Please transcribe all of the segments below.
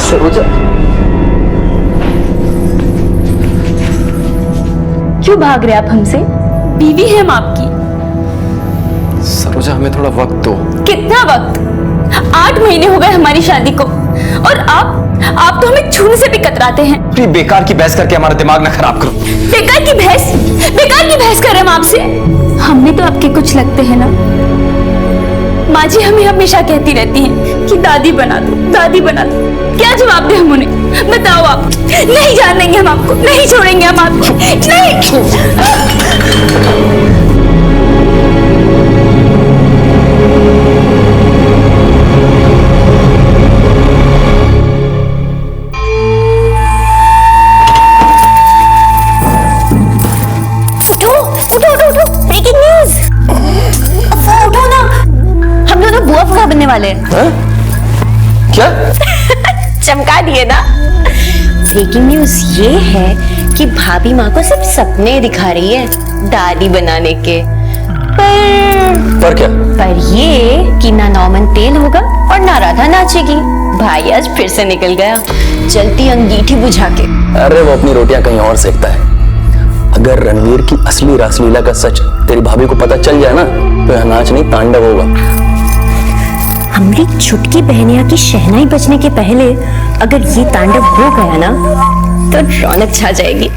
सरोजा, क्यों भाग रहे आप हमसे? बीवी है हम आपकी। सरोजा हमें थोड़ा वक्त दो। कितना वक्त? 8 महीने हो गए हमारी शादी को, और आप तो हमें छूने से भी कतराते हैं। प्लीज बेकार की बहस करके हमारा दिमाग ना खराब करो। बेकार की बहस कर रहे हम आपसे। हमने तो आपके कुछ लगते हैं ना। माँ जी हमें हमेशा कहती रहती हैं कि दादी बना दो, दादी बना दो। क्या जवाब दे हम उन्हें? बताओ आप। नहीं जान देंगे हम आपको, नहीं छोड़ेंगे हम आपको, नहीं। बनने वाले हैं। क्या? चमका दिए ना। ब्रेकिंग न्यूज ये है कि भाभी माँ को सिर्फ सपने दिखा रही है दादी बनाने के। पर क्या? पर ये कि ना नॉमन तेल होगा और ना राधा नाचेगी। भाई आज फिर से निकल गया जलती अंगीठी बुझा के। अरे वो अपनी रोटियां कहीं और सेकता है। अगर रणवीर की असली रासलीला का सच तेरी भाभी को पता चल जाए ना, तो यह नाच नहीं तांडव होगा। हमारी छुटकी बहनिया की शहनाई बजने के पहले अगर ये तांडव हो गया ना, तो रौनक छा जाएगी।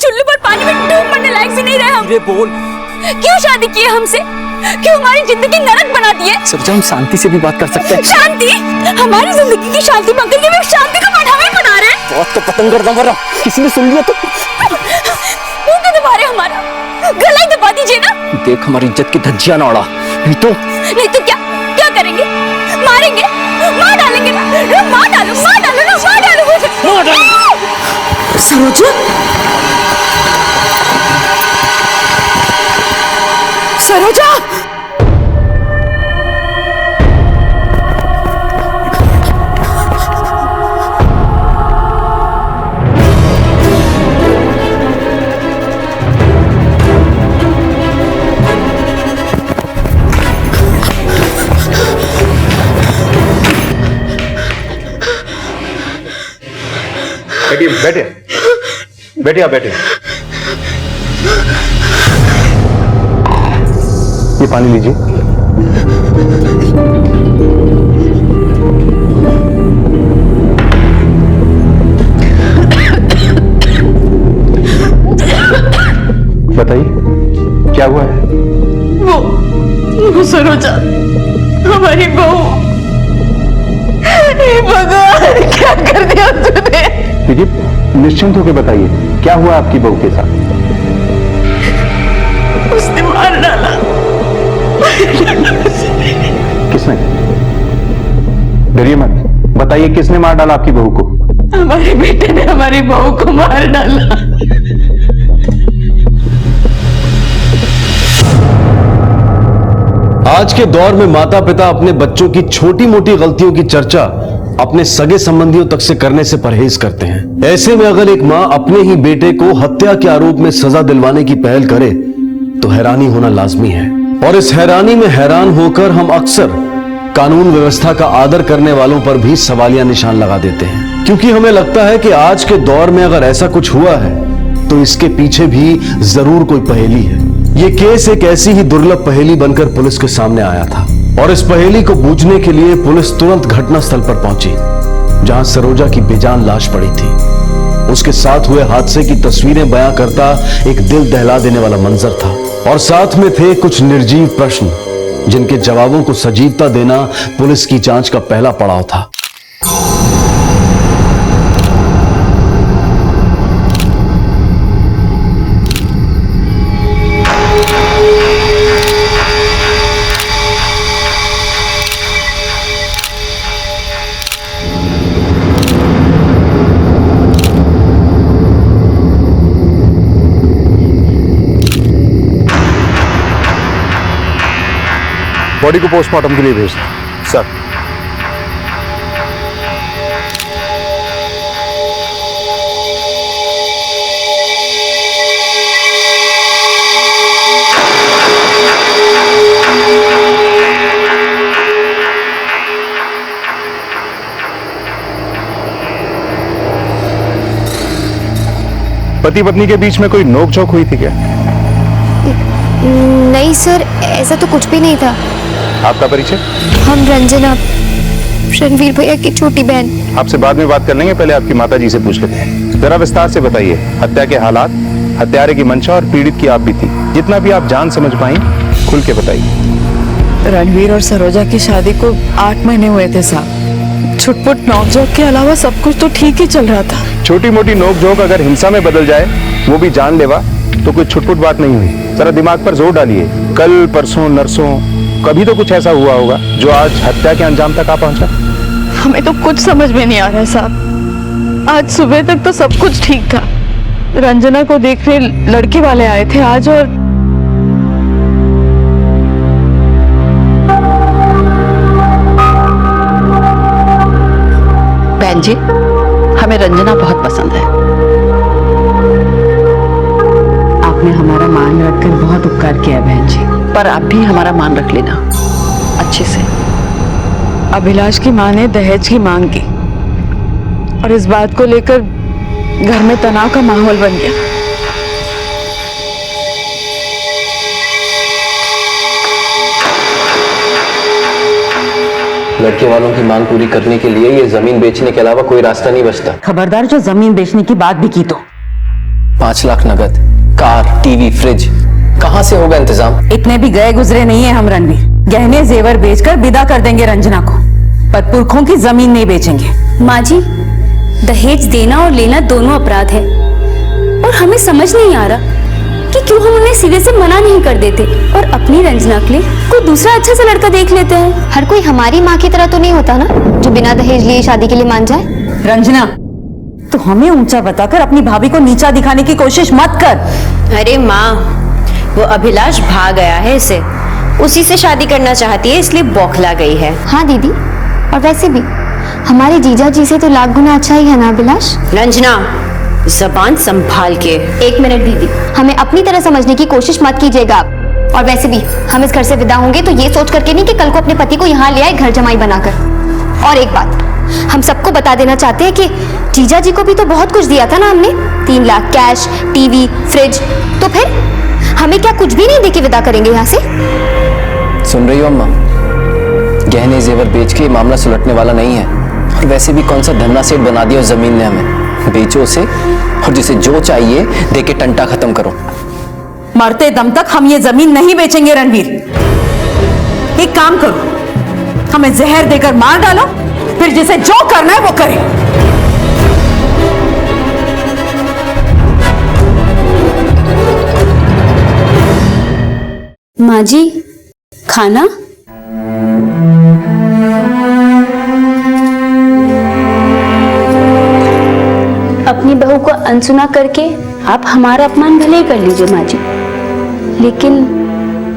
चुल्लू पर पानी में डूब मरने लायक भी नहीं रहे हम। बोल, क्यों शादी की है हमसे? क्यों हमारी जिंदगी नरक बना दी है? सरोजा हम शांति से भी बात कर सकते हैं। शांति? हमारी जिंदगी की शांति मंगल के लिए शांति का बढ़ावा ही बना रहे हैं। बहुत तो पतंग कर दम, किसी ने सुन लिया तो मुंह तो दबा रहे हमारा, गला ही दबा दीजिए ना। देख हमारी इज्जत की धज्जियां ना उड़ा। नहीं तो क्या करेंगे? मारेंगे? मार डालेंगे ना। मार डालो मुझे। सरोजा, सरोजा, बैठिए आप बैठिए। ये पानी लीजिए। बताइए क्या हुआ है? वो सरोजा, हमारी बहू। भगवान, क्या कर दिया तूने? देखिए निश्चिंत होकर बताइए क्या हुआ आपकी बहू के साथ? उसने मार डाला। किसने? डरिए मत, बताइए किसने मार डाला आपकी बहू को? हमारे बेटे ने हमारी बहू को मार डाला। आज के दौर में माता पिता अपने बच्चों की छोटी मोटी गलतियों की चर्चा अपने सगे संबंधियों तक से करने से परहेज करते हैं। ऐसे में अगर एक मां अपने ही बेटे को हत्या के आरोप में सजा दिलवाने की पहल करे तो हैरानी होना लाजमी है। और इस हैरानी में हैरान होकर हम अक्सर कानून व्यवस्था का आदर करने वालों पर भी सवालिया निशान लगा देते हैं, क्योंकि हमें लगता है कि आज के दौर में अगर ऐसा कुछ हुआ है तो इसके पीछे भी जरूर कोई पहेली है। ये केस एक ऐसी ही दुर्लभ पहेली बनकर पुलिस के सामने आया था और इस पहेली को बूझने के लिए पुलिस तुरंत घटनास्थल पर पहुंची, जहां सरोजा की बेजान लाश पड़ी थी। उसके साथ हुए हादसे की तस्वीरें बयां करता एक दिल दहला देने वाला मंजर था और साथ में थे कुछ निर्जीव प्रश्न जिनके जवाबों को सजीवता देना पुलिस की जांच का पहला पड़ाव था। बॉडी को पोस्टमार्टम के लिए भेज दें। सर। पति पत्नी के बीच में कोई नोकझोंक हुई थी क्या? नहीं सर, ऐसा तो कुछ भी नहीं था। आपका परिचय? हम रंजना, रणवीर भैया की छोटी बहन। आपसे बाद में बात कर लेंगे, पहले आपकी माता जी से पूछ लेते हैं। जरा विस्तार से बताइए हत्या के हालात, हत्यारे की मंशा और पीड़ित की आप बीती, जितना भी आप जान समझ पाई खुल के बताइए। रणवीर और सरोजा की शादी को 8 महीने हुए थे साहब। छुटपुट नोकझोंक के अलावा सब कुछ तो ठीक ही चल रहा था। छोटी मोटी नोकझोंक अगर हिंसा में बदल जाए, वो भी जानलेवा, तो कोई छुटपुट बात नहीं हुई। जरा दिमाग पर जोर डालिए। कल परसों नरसों कभी तो कुछ ऐसा हुआ होगा जो आज हत्या के अंजाम तक आ पहुंचा। हमें तो कुछ समझ में नहीं आ रहा है साहब। आज सुबह तक तो सब कुछ ठीक था। रंजना को देखने लड़के वाले आए थे आज, और बहन जी, हमें रंजना बहुत पसंद है। आपने हमारा मान रखकर बहुत उपकार किया बहन जी, पर आप भी हमारा मान रख लेना अच्छे से। अभिलाष की मां ने दहेज की मांग की और इस बात को लेकर घर में तनाव का माहौल बन गया। लड़के वालों की मांग पूरी करने के लिए ये जमीन बेचने के अलावा कोई रास्ता नहीं बचता। खबरदार जो जमीन बेचने की बात भी की तो। 5 लाख नगद, कार, टीवी, फ्रिज, कहां से होगा इंतजाम? इतने भी गए गुजरे नहीं है हम रणवीर। गहने जेवर बेचकर विदा कर देंगे रंजना को, पतपुरखों की जमीन नहीं बेचेंगे। माँ जी, दहेज देना और लेना दोनों अपराध है और हमें समझ नहीं आ रहा कि क्यों हम उन्हें सिरे से मना नहीं कर देते और अपनी रंजना के लिए कोई दूसरा अच्छा सा लड़का देख लेते हैं। हर कोई हमारी माँ की तरह तो नहीं होता ना, जो बिना दहेज लिए शादी के लिए मान जाए। रंजना, तो हमें ऊंचा बताकर अपनी भाभी को नीचा दिखाने की कोशिश मत कर। अरे माँ, वो अभिलाष भाग गया है, इसे उसी से शादी करना चाहती है, इसलिए बौखला गई है। हाँ दीदी, और वैसे भी हमारे जीजा जी से तो लाख गुना अच्छा ही है ना अभिलाष। रंजना, जबान संभाल के। 1 मिनट दीदी, हमें अपनी तरह समझने की कोशिश मत कीजिएगा आप। और वैसे भी हम इस घर से विदा होंगे तो ये सोच करके नहीं कि कल को अपने पति को यहाँ ले आए घर जमाई बनाकर। और एक बात हम सबको बता देना चाहते हैं कि जीजा जी को भी तो बहुत कुछ दिया था ना हमने, 3 लाख कैश, टीवी, फ्रिज, तो फिर हमें क्या कुछ भी नहीं देके विदा करेंगे यहाँ से? सुन रही हो अम्मा, गहने जेवर बेच के मामला सुलटने वाला नहीं है। और वैसे भी कौन सा धन्ना सेठ बना दिया उस जमीन ने हमें। बेचो उसे और जिसे जो चाहिए देके टंटा खत्म करो। मरते दम तक हम ये जमीन नहीं बेचेंगे रणवीर। एक काम करो, हमें जहर देकर मार डालो, फिर जिसे जो करना है वो करे। माँ जी, खाना? अपनी बहू को अनसुना करके आप हमारा अपमान भले ही कर लीजिए माँ जी, लेकिन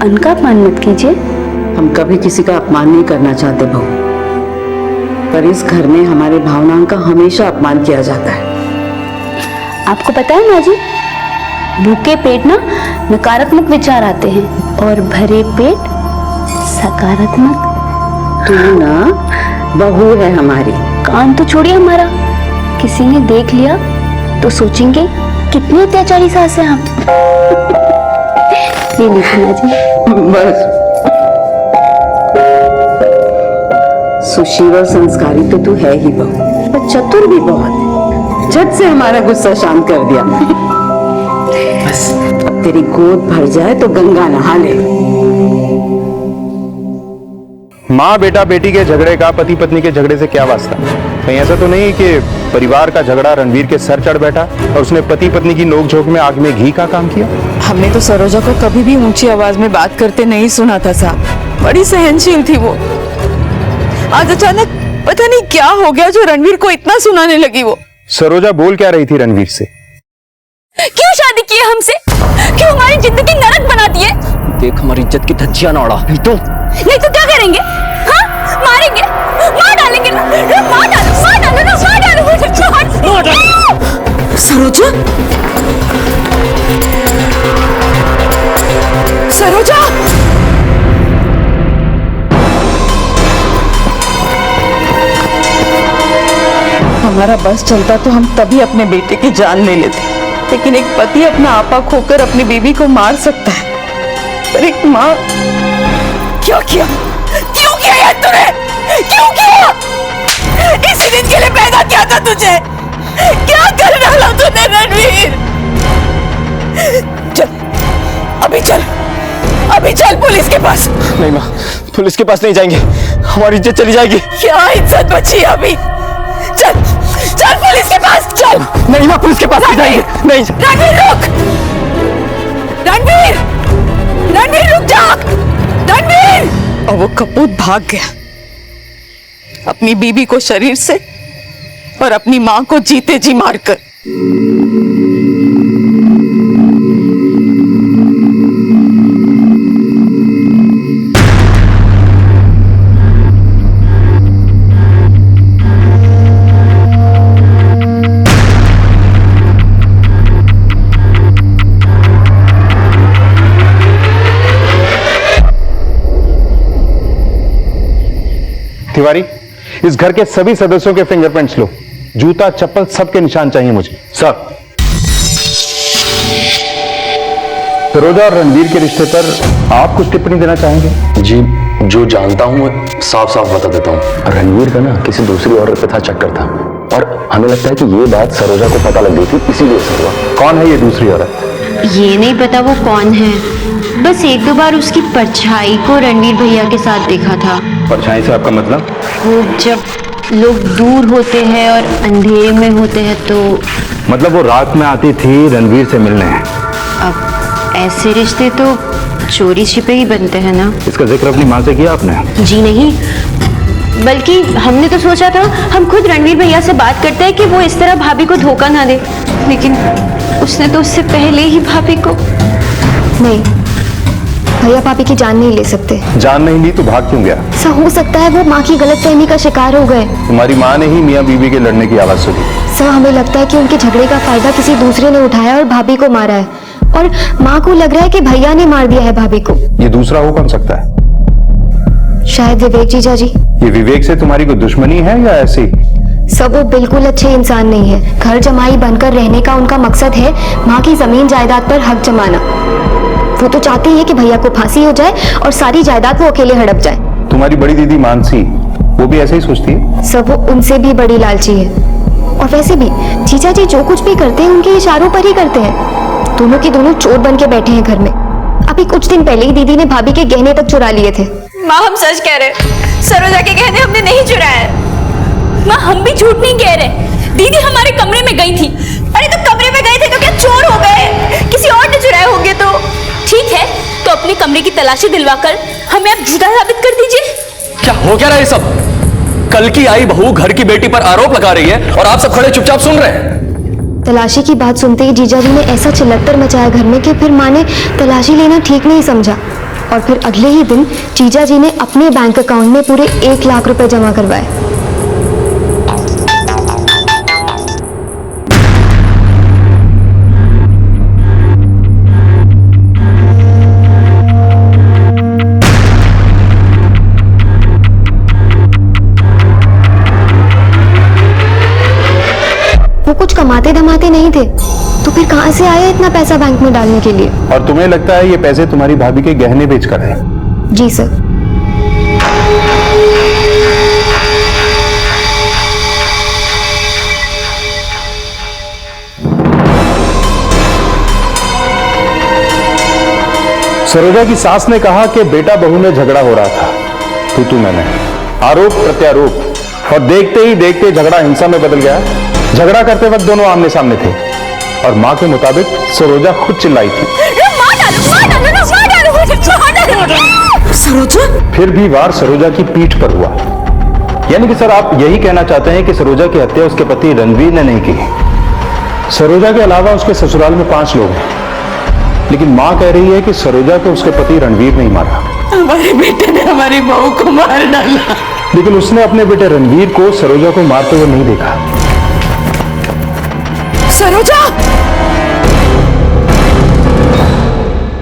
उनका अपमान मत कीजिए। हम कभी किसी का अपमान नहीं करना चाहते बहू, पर इस घर में हमारे भावनाओं का हमेशा अपमान किया जाता है। आपको पता है माँ जी, भूखे पेट ना नकारात्मक विचार आते हैं और भरे पेट सकारात्मक। तू ना बहू है हमारी। कान तो छोड़िए हमारा, किसी ने देख लिया तो सोचेंगे कितनी अत्याचारी सास है हम। ये लीजिए माँ जी। बस सुशील और संस्कारी तो तू है ही बहू, पर चतुर भी बहुत। झट से हमारा गुस्सा शांत कर दिया। बस अब तेरी गोद भर जाए तो गंगा नहा ले। माँ बेटा बेटी के झगड़े का पति पत्नी के झगड़े से क्या वास्ता? कहीं ऐसा तो नहीं कि परिवार का झगड़ा रणवीर के सर चढ़ बैठा और उसने पति पत्नी की नोकझोंक में आग में घी का काम किया? हमने तो सरोजा को कभी भी ऊंची आवाज में बात करते नहीं सुना था साहब, बड़ी सहनशील थी वो। आज अचानक पता नहीं क्या हो गया जो रणवीर को इतना सुनाने लगी वो। सरोजा बोल क्या रही थी रणवीर से? क्यों शादी की है हमसे? क्यों हमारी जिंदगी नरक बना दी है? देख हमारी इज्जत की धज्जियां ना उड़ा, नहीं तो क्या करेंगे? हाँ, मारेंगे, मार डालेंगे ना, मार डालो ना, मार डालो मुझे, मार डालो। सरोजा, सरोजा, हमारा बस चलता तो हम तभी अपने बेटे की जान ले लेते, लेकिन एक पति अपना आपा खोकर अपनी बीवी को मार सकता है, पर एक माँ क्यों किया? क्यों किया यार तूने? क्यों किया? इसी दिन के लिए पैदा किया था तुझे, क्या कर डाला तूने रणवीर? चल अभी चल पुलिस के पास। नहीं माँ, पुलिस के पास नहीं जाएंगे, हमारी इज्जत चली जाएगी। क्या इज्जत बची है अभी? चल पुलिस के पास चल। नहीं माँ, पुलिस के पास नहीं जाएंगे। नहीं रणवीर रुक, रणवीर रुक जा, रणवीर। और वो कपूत भाग गया, अपनी बीबी को शरीर से और अपनी मां को जीते जी मारकर। तिवारी, इस घर के सभी सदस्यों के फिंगरप्रिंट्स लो, जूता चप्पल सबके निशान चाहिए मुझे। सर। सरोजा और रणवीर के रिश्ते पर आप कुछ टिप्पणी देना चाहेंगे? जी, जो जानता हूं साफ साफ बता देता हूं। रणवीर का ना किसी दूसरी औरत पे था चक्कर था, और हमें लगता है कि ये बात सरोजा को पता लग गई थी, इसीलिए ऐसा हुआ। कौन है ये दूसरी औरत? ये नहीं पता वो कौन है, बस एक दो बार उसकी परछाई को रणवीर भैया के साथ देखा था। परछाई से आपका मतलब? वो जब लोग दूर होते हैं और अंधेरे में होते हैं तो। मतलब वो रात में आती थी रणवीर से मिलने। अब ऐसे रिश्ते तो चोरी छिपे ही बनते हैं ना। इसका जिक्र अपनी माँ से किया आपने? जी नहीं, बल्कि हमने तो सोचा था हम खुद रणवीर भैया से बात करते हैं कि वो इस तरह भाभी को धोखा ना दे, लेकिन उसने तो उससे पहले ही भाभी को। नहीं, भैया भाभी की जान नहीं ले सकते। जान नहीं ली तो भाग क्यों गया? ऐसा हो सकता है वो माँ की गलतफहमी का शिकार हो गए। तुम्हारी माँ ने ही मियाँ बीवी के लड़ने की आवाज सुनी। सर, हमें लगता है कि उनके झगड़े का फायदा किसी दूसरे ने उठाया और भाभी को मारा है, और माँ को लग रहा है कि भैया ने मार दिया है भाभी को। ये दूसरा हो कौन सकता है? शायद विवेक जीजा जी। ये विवेक से तुम्हारी कोई दुश्मनी है या ऐसी? सब वो बिल्कुल अच्छे इंसान नहीं है। घर जमाई बनकर रहने का उनका मकसद है माँ की जमीन जायदाद पर हक जमाना। वो तो चाहते हैं कि भैया को फांसी हो जाए और सारी जायदाद वो अकेले हड़प जाए। तुम्हारी बड़ी दीदी मानसी, वो भी ऐसे ही सोचती है? सब वो उनसे भी बड़ी लालची है, और वैसे भी जीजा जी जो कुछ भी करते हैं उनके इशारों पर ही करते हैं। दोनों के दोनों चोर बन के बैठे हैं घर में। अभी कुछ दिन पहले ही दीदी ने भाभी के गहने तक चुरा लिए थे। माँ, हम सच कह रहे, सरोजा के गहने हमने नहीं चुराए। माँ, हम भी झूठ नहीं कह रहे। दीदी हमारे कमरे में गई थी। अरे तो कमरे में गए थे तो क्या चोर हो गए? किसी और ने चुराए होंगे तो। ठीक है, तो अपने कमरे की तलाशी दिलवाकर हमें आप झूठा साबित कर दीजिए। क्या हो क्या रहा है ये सब? कल की आई बहू घर की बेटी पर आरोप लगा रही है और आप सब खड़े चुपचाप सुन रहे हैं। तलाशी की बात सुनते ही जीजा जी ने ऐसा चिल्लत्तर मचाया घर में कि फिर माँ ने तलाशी लेना ठीक नहीं समझा और फिर अगले ही दिन जीजा जी ने अपने बैंक अकाउंट में पूरे 1 लाख रुपए जमा करवाए। वो कुछ कमाते धमाते नहीं थे, तो फिर कहां से आया इतना पैसा बैंक में डालने के लिए? और तुम्हें लगता है ये पैसे तुम्हारी भाभी के गहने बेचकर आए? जी सर। सरोजा की सास ने कहा कि बेटा बहू में झगड़ा हो रहा था, तू मैंने आरोप प्रत्यारोप, और देखते ही देखते झगड़ा हिंसा में बदल गया। झगड़ा करते वक्त दोनों आमने सामने थे और मां के मुताबिक सरोजा खुद चिल्लाई थी। सरोजा? फिर भी वार सरोजा की पीठ पर हुआ। यानी कि सर आप यही कहना चाहते हैं कि सरोजा की हत्या उसके पति रणवीर ने नहीं की। सरोजा के अलावा उसके ससुराल में 5 लोग हैं, लेकिन मां कह रही है कि सरोजा को उसके पति रणवीर नहीं मारा। हमारे बेटे ने हमारी बहू को मार डाला। लेकिन उसने अपने बेटे रणवीर को सरोजा को मारते हुए नहीं देखा। सरोजा!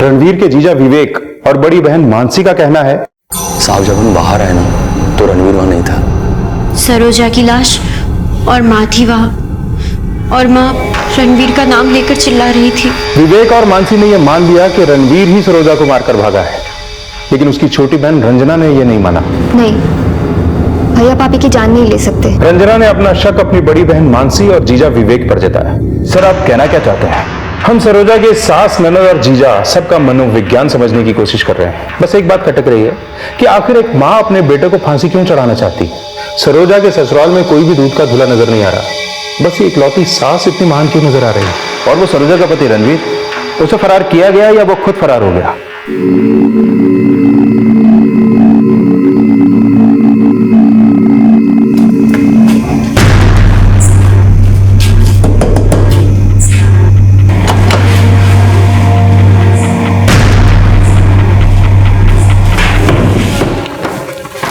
रणवीर के जीजा विवेक और बड़ी बहन मानसी का कहना है, साहब जब हम बाहर आए ना तो रणवीर वहां नहीं था। सरोजा की लाश और माँ थी वहां, और माँ रणवीर का नाम लेकर चिल्ला रही थी। विवेक और मानसी ने यह मान लिया कि रणवीर ही सरोजा को मारकर भागा है, लेकिन उसकी छोटी बहन रंजना ने यह नहीं माना। नहीं, भैया पापी की जान नहीं ले सकते। रंजना ने अपना शक अपनी बड़ी बहन मानसी और जीजा विवेक पर जताया। सर आप कहना क्या चाहते हैं? हम सरोजा के सास, ननद और जीजा सबका मनोविज्ञान समझने की कोशिश कर रहे हैं। बस एक बात खटक रही है कि आखिर एक माँ अपने बेटे को फांसी क्यों चढ़ाना चाहती? सरोजा के ससुराल में कोई भी दूध का धुला नजर नहीं आ रहा, बस ये इकलौती सास इतनी महान क्यों नजर आ रही है? और वो सरोजा का पति रणवीर, उसे फरार किया गया या वो खुद फरार हो गया?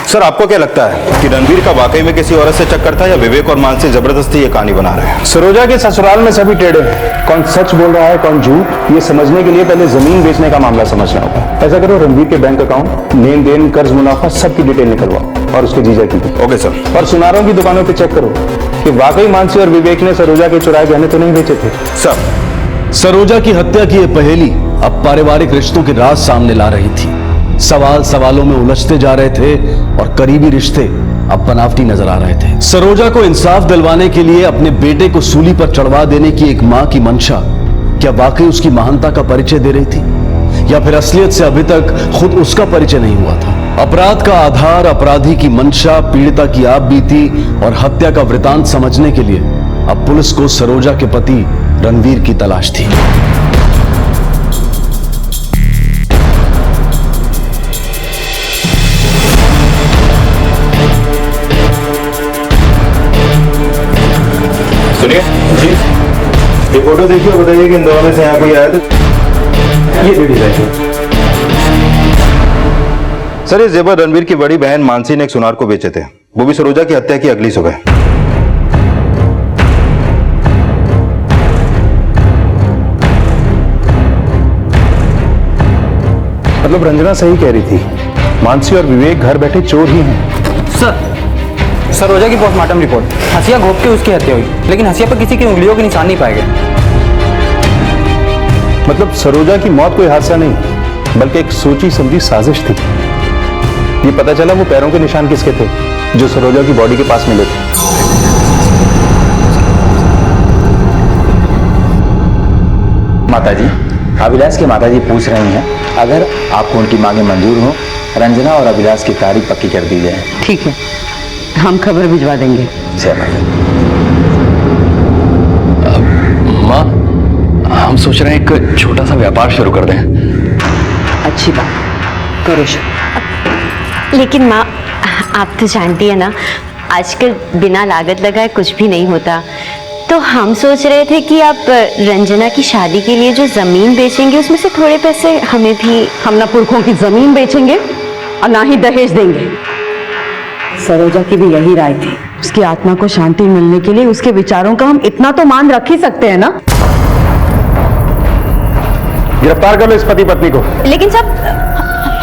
सर आपको क्या लगता है कि रणवीर का वाकई में किसी औरत से चक्कर था या विवेक और मानसी जबरदस्ती ये कहानी बना रहे हैं? सरोजा के ससुराल में सभी टेढ़े हैं, कौन सच बोल रहा है कौन झूठ, ये समझने के लिए पहले जमीन बेचने का मामला समझना होगा। ऐसा करो, रणवीर के बैंक अकाउंट, लेन देन, कर्ज मुनाफा सबकी डिटेल निकलवाओ और उसके जीजा की भी। Okay sir. और सुनारों की दुकानों पर चेक करो कि वाकई मानसी और विवेक ने सरोजा के चुराए गहने तो नहीं बेचे थे। सर, सरोजा की हत्या की यह पहेली अब पारिवारिक रिश्तों के राज सामने ला रही थी। सवाल सवालों में उलझते जा रहे थे और करीबी रिश्ते अब बनावटी नजर आ रहे थे। सरोजा को इंसाफ दिलवाने के लिए अपने बेटे को सूली पर चढ़वा देने की एक मां की मंशा क्या वाकई उसकी महानता का परिचय दे रही थी, या फिर असलियत से अभी तक खुद उसका परिचय नहीं हुआ था? अपराध का आधार, अपराधी की मंशा, पीड़िता की आप बीती और हत्या का वृतांत समझने के लिए अब पुलिस को सरोजा के पति रणवीर की तलाश थी। सुनिए जी, ये फोटो देखिए और बताइए कि इन दोनों में से यहाँ कोई आया तो। ये लेडीज है सर। ये जेवर रणवीर की बड़ी बहन मानसी ने एक सुनार को बेचे थे, वो भी सरोजा की हत्या की अगली सुबह। मतलब रंजना सही कह रही थी, मानसी और विवेक घर बैठे चोर ही हैं। सर, सरोजा की पोस्टमार्टम रिपोर्ट, हसिया घोप के उसकी हत्या हुई, लेकिन हसिया पर किसी की उंगलियों के निशान नहीं पाए गए। मतलब सरोजा की मौत कोई हादसा नहीं, बल्कि एक सोची समझी साजिश थी। ये पता चला वो पैरों के निशान किसके थे जो सरोजा की बॉडी के पास मिले थे। माताजी, अभिलाष की माताजी पूछ रही हैं, अगर आपको उनकी मांगे मंजूर हो, रंजना और अभिलाष की तारीख पक्की कर दी जाए। ठीक है, हम खबर भिजवा देंगे। जय माता। माँ, हम सोच रहे हैं एक छोटा सा व्यापार शुरू कर दें। अच्छी बात, करो शुरू। लेकिन माँ, आप तो जानती है ना, आजकल बिना लागत लगाए कुछ भी नहीं होता। तो हम सोच रहे थे कि आप रंजना की शादी के लिए जो जमीन बेचेंगे उसमें से थोड़े पैसे हमें भी। हम ना पुरखों की जमीन बेचेंगे और ना ही दहेज देंगे। सरोजा की भी यही राय थी। उसकी आत्मा को शांति मिलने के लिए उसके विचारों का हम इतना तो मान रख ही सकते हैं ना। गिरफ्तार कर लो इस पति पत्नी को। लेकिन साहब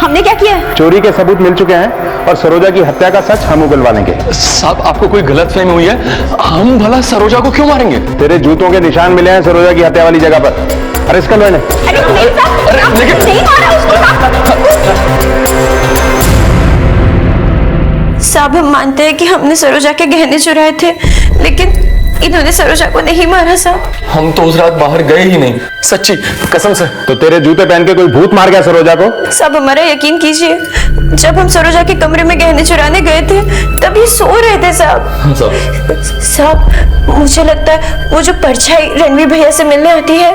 हमने क्या किया है? चोरी के सबूत मिल चुके हैं और सरोजा की हत्या का सच हम उगलवा लेंगे। साहब आपको कोई गलतफहमी हुई है? हम भला सरोजा को क्यों मारेंगे? तेरे जूतों के निशान मिले हैं सरोजा की हत्या वाली जगह पर। अरेस्ट कर लो इन्हें। नहीं मारा उसको साहब। हम मानते हैं कि हमने सरोजा के गहने चुराए थे, लेकिन इन्होंने सरोजा को नहीं मारा साहब। हम तो उस रात बाहर गए ही नहीं, सच्ची कसम से। तो तेरे जूते पहन के कोई भूत मार गया सरोजा को? साहब हमारा यकीन कीजिए, जब हम सरोजा के कमरे में गहने चुराने गए थे तब ये सो रहे थे साहब। साहब मुझे लगता है वो जो परछाई रणवीर भैया से मिलने आती है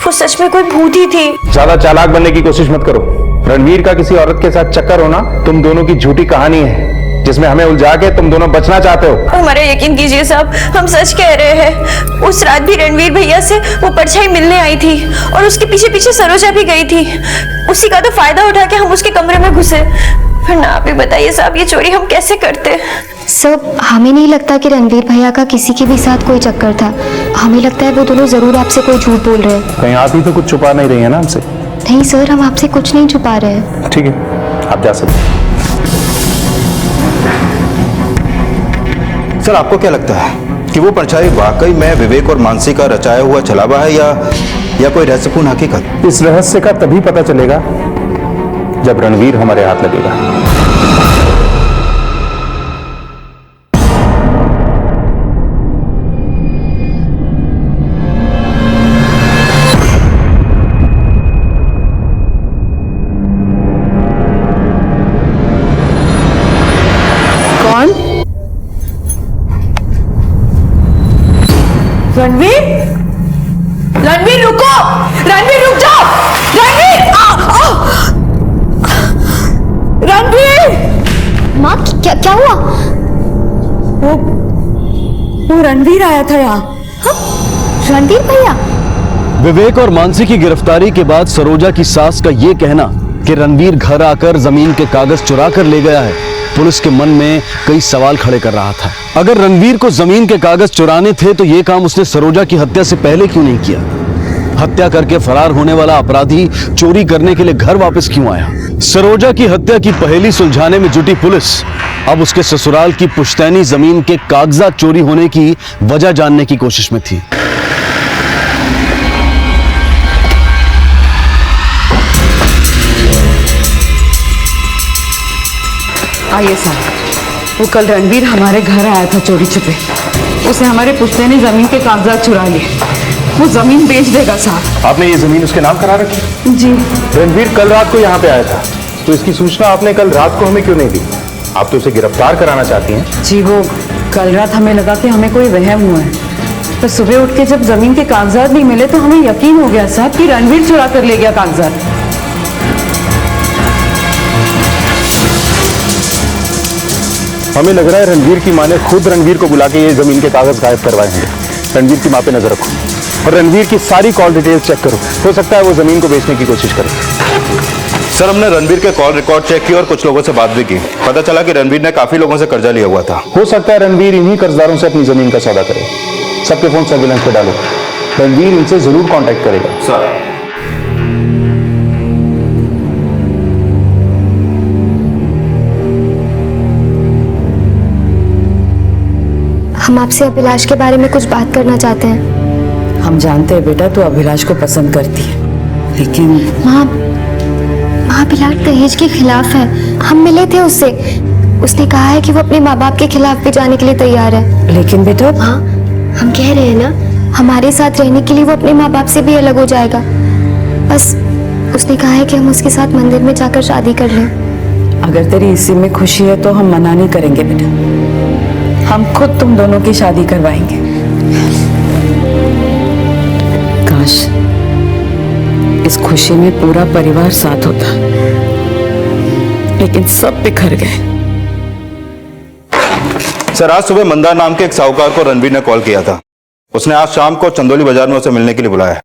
वो सच में कोई भूत ही थी। ज्यादा चालाक बनने की कोशिश मत करो। रणवीर का किसी औरत के साथ चक्कर होना तुम दोनों की झूठी कहानी है, जिसमें हमें उलझा के तुम दोनों बचना चाहते हो। हमारा यकीन कीजिए साहब, हम सच कह रहे हैं। उस रात भी रणवीर भैया से वो परछाई मिलने आई थी और उसके पीछे पीछे सरोजा भी गई थी। उसी का तो फायदा उठा के हम उसके कमरे में घुसे। वरना आप ही बताइए साहब, ये चोरी हम कैसे करते? सर हमें नहीं लगता कि रणवीर भैया का किसी के भी साथ कोई चक्कर था। हमें लगता है वो दोनों जरूर आपसे कोई झूठ बोल रहे हैं। कहीं आप ही तो कुछ छुपा नहीं रही है ना हमसे? नहीं सर, हम आपसे कुछ नहीं छुपा रहे हैं। ठीक है, आप जा सकते हैं। सर आपको क्या लगता है कि वो परछाई वाकई में विवेक और मानसी का रचाया हुआ छलावा है या कोई रहस्यपूर्ण हकीकत? इस रहस्य का तभी पता चलेगा जब रणवीर हमारे हाथ लगेगा। कौन? रणवीर? रणवीर रुको! रणवीर रुक जाओ! रणवीर! रणवीर! माँ क्या हुआ? वो रणवीर आया था यहाँ। रणवीर भैया? विवेक और मानसी की गिरफ्तारी के बाद सरोजा की सास का यह कहना कि रणवीर घर आकर जमीन के कागज चुरा कर ले गया है, पुलिस के मन में कई सवाल खड़े कर रहा था। अगर रणवीर को जमीन के कागज चुराने थे तो यह काम उसने सरोजा की हत्या से पहले क्यों नहीं किया? हत्या करके फरार होने वाला अपराधी चोरी करने के लिए घर वापस क्यों आया? सरोजा की हत्या की पहेली सुलझाने में जुटी पुलिस अब उसके ससुराल की पुश्तैनी जमीन के कागजात चोरी होने की वजह जानने की कोशिश में थी। आइए साहब, वो कल रणवीर हमारे घर आया था चोरी छुपे। उसे हमारे पुश्तैनी जमीन के कागजात चुरा लिए। वो जमीन बेच देगा साहब। आपने ये जमीन उसके नाम करा रखी? जी। रणवीर कल रात को यहाँ पे आया था, तो इसकी सूचना आपने कल रात को हमें क्यों नहीं दी? आप तो उसे गिरफ्तार कराना चाहती हैं। जी, वो कल रात हमें लगा कि हमें कोई वहम हुआ है, तो सुबह उठ के जब जमीन के कागजात नहीं मिले तो हमें यकीन हो गया साहब कि रणवीर चुरा कर ले गया कागजात। हमें लग रहा है रणवीर की माँ ने खुद रणवीर को बुला के ये जमीन के कागज गायब करवाए होंगे। रणवीर की माँ पे नजर रखो और रणवीर की सारी कॉल डिटेल्स चेक करो। हो सकता है वो जमीन को बेचने की कोशिश करे। सर हमने रणवीर के कॉल रिकॉर्ड चेक किए और कुछ लोगों से बात भी की। पता चला कि रणवीर ने काफी लोगों से कर्जा लिया हुआ था। हो सकता है रणवीर इन्हीं कर्जदारों से अपनी जमीन का सौदा करे। सबके फोन सर्विलेंस पे डालो, रणवीर इनसे जरूर कांटेक्ट करेगा। सर हम आपसे अभिलाष के बारे में कुछ बात करना चाहते हैं। हम जानते हैं बेटा तू अभिलाष को पसंद करती है, लेकिन माँ अभिलाष दहेज के खिलाफ है। हम मिले थे उससे, उसने कहा है कि वो अपने माँ बाप के खिलाफ भी जाने के लिए तैयार है। लेकिन बेटा हाँ, हम कह रहे हैं ना, हमारे साथ रहने के लिए वो अपने माँ बाप से भी अलग हो जाएगा। बस उसने कहा है कि हम उसके साथ मंदिर में जाकर शादी कर लें। अगर तेरी इसी में खुशी है तो हम मना नहीं करेंगे बेटा, हम खुद तुम दोनों की शादी करवाएंगे। काश इस खुशी में पूरा परिवार साथ होता, लेकिन सब बिखर गए। सर आज सुबह मंदार नाम के एक साहूकार को रणवीर ने कॉल किया था उसने आज शाम को चंदौली बाजार में उसे मिलने के लिए बुलाया है।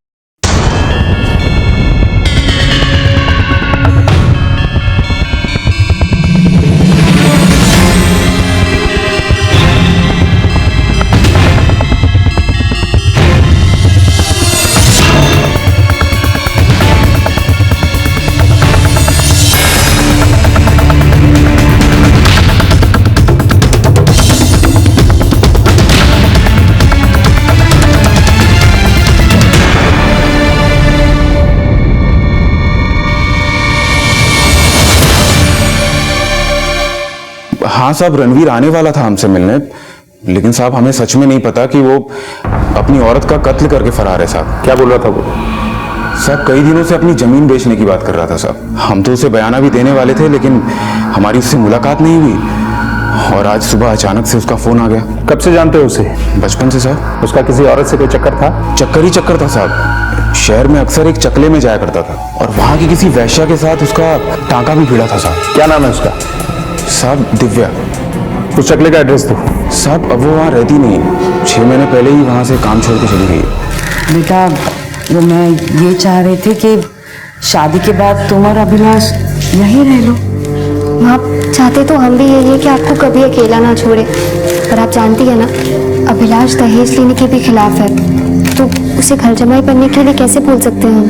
हाँ साहब, रणवीर आने वाला था हमसे मिलने, लेकिन साहब हमें सच में नहीं पता कि वो अपनी औरत का कत्ल करके फरार है साहब। क्या बोल रहा था वो? साहब कई दिनों से अपनी जमीन बेचने की बात कर रहा था साहब। हम तो उसे बयाना भी देने वाले थे, लेकिन हमारी उससे मुलाकात नहीं हुई और आज सुबह अचानक से उसका फोन आ गया। कब से जानते हो उसे? बचपन से साहब। उसका किसी औरत से कोई चक्कर था? चक्कर ही चक्कर था साहब। शहर में अक्सर एक चकले में जाया करता था और वहां की किसी वैश्या के साथ उसका टांका भी भिड़ा था साहब। क्या नाम है उसका? साहब दिव्या। उस चकले का एड्रेस दो। साहब अब वो वहाँ रहती नहीं, 6 महीने पहले ही वहाँ से काम छोड़ के चली गई है। बेटा, वो मैं ये चाह रहे थे कि शादी के बाद तुम और अभिलाष यहीं रह लो। आप चाहते तो हम भी यही है कि आपको कभी अकेला ना छोड़े, पर आप जानती है ना, अभिलाष दहेज लेने के भी खिलाफ है, तो उसे घर जमाई करने के लिए कैसे भूल सकते हैं हम।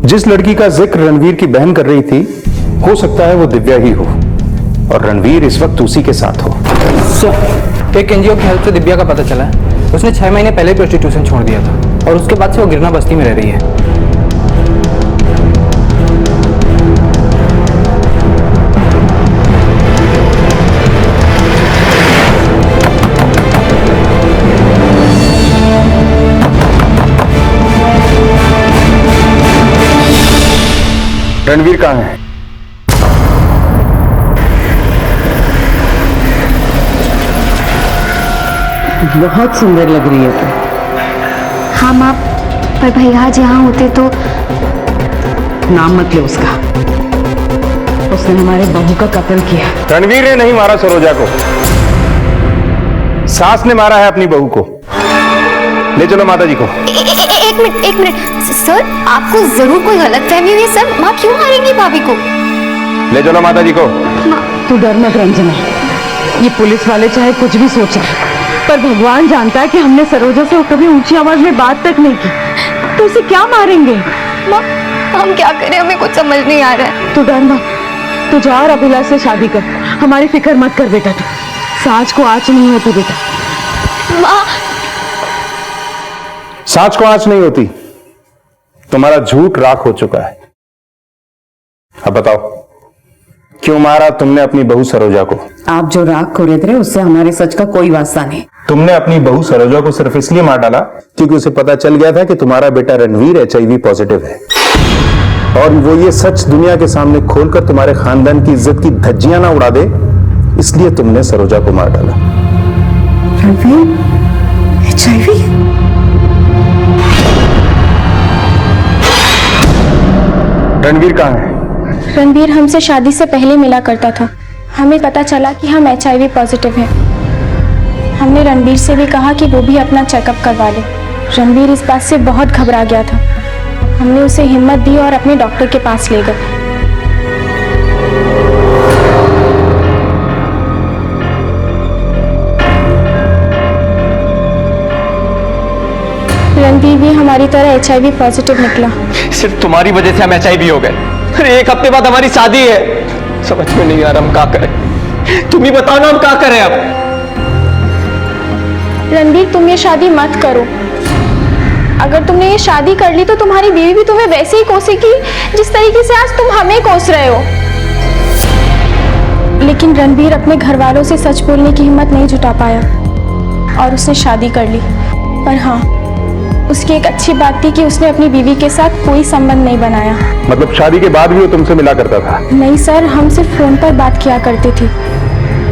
जिस लड़की का जिक्र रणवीर की बहन कर रही थी, हो सकता है वो दिव्या ही हो और रणवीर इस वक्त उसी के साथ हो। एक एनजीओ की हेल्प से दिव्या का पता चला है उसने 6 महीने पहले प्रोस्टिट्यूशन छोड़ दिया था और उसके बाद से वो गिरना बस्ती में रह रही है। रणवीर कहाँ है? बहुत सुंदर लग रही है तुम। हाँ माँ, पर भैया आज यहाँ होते तो। नाम मत ले उसका, उसने हमारे बहू का कत्ल किया। रणवीर ने नहीं मारा सरोजा को, सास ने मारा है अपनी बहू को। ले चलो माता जी को। एक मिनट सर, आपको जरूर कोई गलतफहमी हुई है सर। माँ क्यों मारेंगी भाभी को? ले चलो माता जी को। तू डर मत रंजना, ये पुलिस वाले चाहे कुछ भी सोचे, पर भगवान जानता है कि हमने सरोजा से कभी ऊंची आवाज में बात तक नहीं की, तो उसे क्या मारेंगे? माँ हम क्या करें, हमें कुछ समझ नहीं आ रहा है। तू डर मत, तू जा और अभिलाष से शादी कर, हमारी फिक्र मत कर बेटा। तू साज को आँच नहीं होती बेटा। माँ साँच को आँच नहीं होती, तुम्हारा झूठ राख हो चुका है। अब बताओ, क्यों मारा तुमने अपनी बहू सरोजा को? आप जो राग को रेत रहे उससे हमारे सच का कोई वास्ता नहीं। तुमने अपनी बहू सरोजा को सिर्फ इसलिए मार डाला क्योंकि उसे पता चल गया था कि तुम्हारा बेटा रणवीर HIV पॉजिटिव है, और वो ये सच दुनिया के सामने खोलकर तुम्हारे खानदान की इज्जत की धज्जियां ना उड़ा दे, इसलिए तुमने सरोजा को मार डाला। रणवीर HIV? रणवीर कहाँ है? रणवीर हमसे शादी से पहले मिला करता था। हमें पता चला कि हम HIV पॉजिटिव हैं। हमने रणवीर से भी कहा कि वो भी अपना चेकअप करवा ले। रणवीर इस बात से बहुत घबरा गया था। हमने उसे हिम्मत दी और अपने डॉक्टर के पास ले गए। रणवीर भी हमारी तरह HIV पॉजिटिव निकला। सिर्फ तुम्हारी वजह से हम HIV हो गए। अरे 1 हफ्ते बाद हमारी शादी है। समझ में नहीं आ रहा हम क्या करें। तुम ही बताओ ना हम क्या करें अब। रणवीर तुम ये शादी मत करो। अगर तुमने ये शादी कर ली तो तुम्हारी बीवी भी तुम्हें वैसे ही कोसेगी जिस तरीके से आज तुम हमें कोस रहे हो। लेकिन रणवीर अपने घर वालों से सच बोलने की हिम्मत नहीं जुटा पाया और उसने शादी कर ली। पर हाँ, उसकी एक अच्छी बात थी कि उसने अपनी बीवी के साथ कोई संबंध नहीं बनाया। मतलब शादी के बाद भी वो तुमसे मिला करता था? नहीं सर, हम सिर्फ फोन पर बात किया करते थे।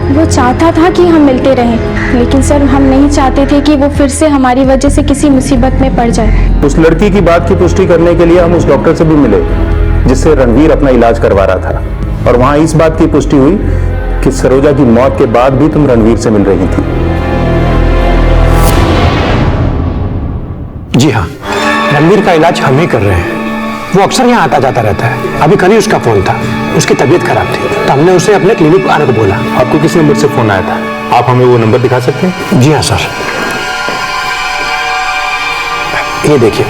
वो चाहता था कि हम मिलते रहें, लेकिन सर हम नहीं चाहते थे कि वो फिर से हमारी वजह से किसी मुसीबत में पड़ जाए। उस लड़की की बात की पुष्टि करने के लिए हम उस डॉक्टर से भी मिले जिससे रणवीर अपना इलाज करवा रहा था, और वहां इस बात की पुष्टि हुई कि सरोजा की मौत के बाद भी तुम रणवीर से मिल रही थी। जी हाँ, रणवीर का इलाज हम ही कर रहे हैं। वो अक्सर यहाँ आता जाता रहता है। अभी कल ही उसका फोन था, उसकी तबीयत खराब थी तो हमने उसे अपने क्लिनिक आने को बोला। आपको किस नंबर से फोन आया था? आप हमें वो नंबर दिखा सकते हैं? जी हाँ सर, ये देखिए।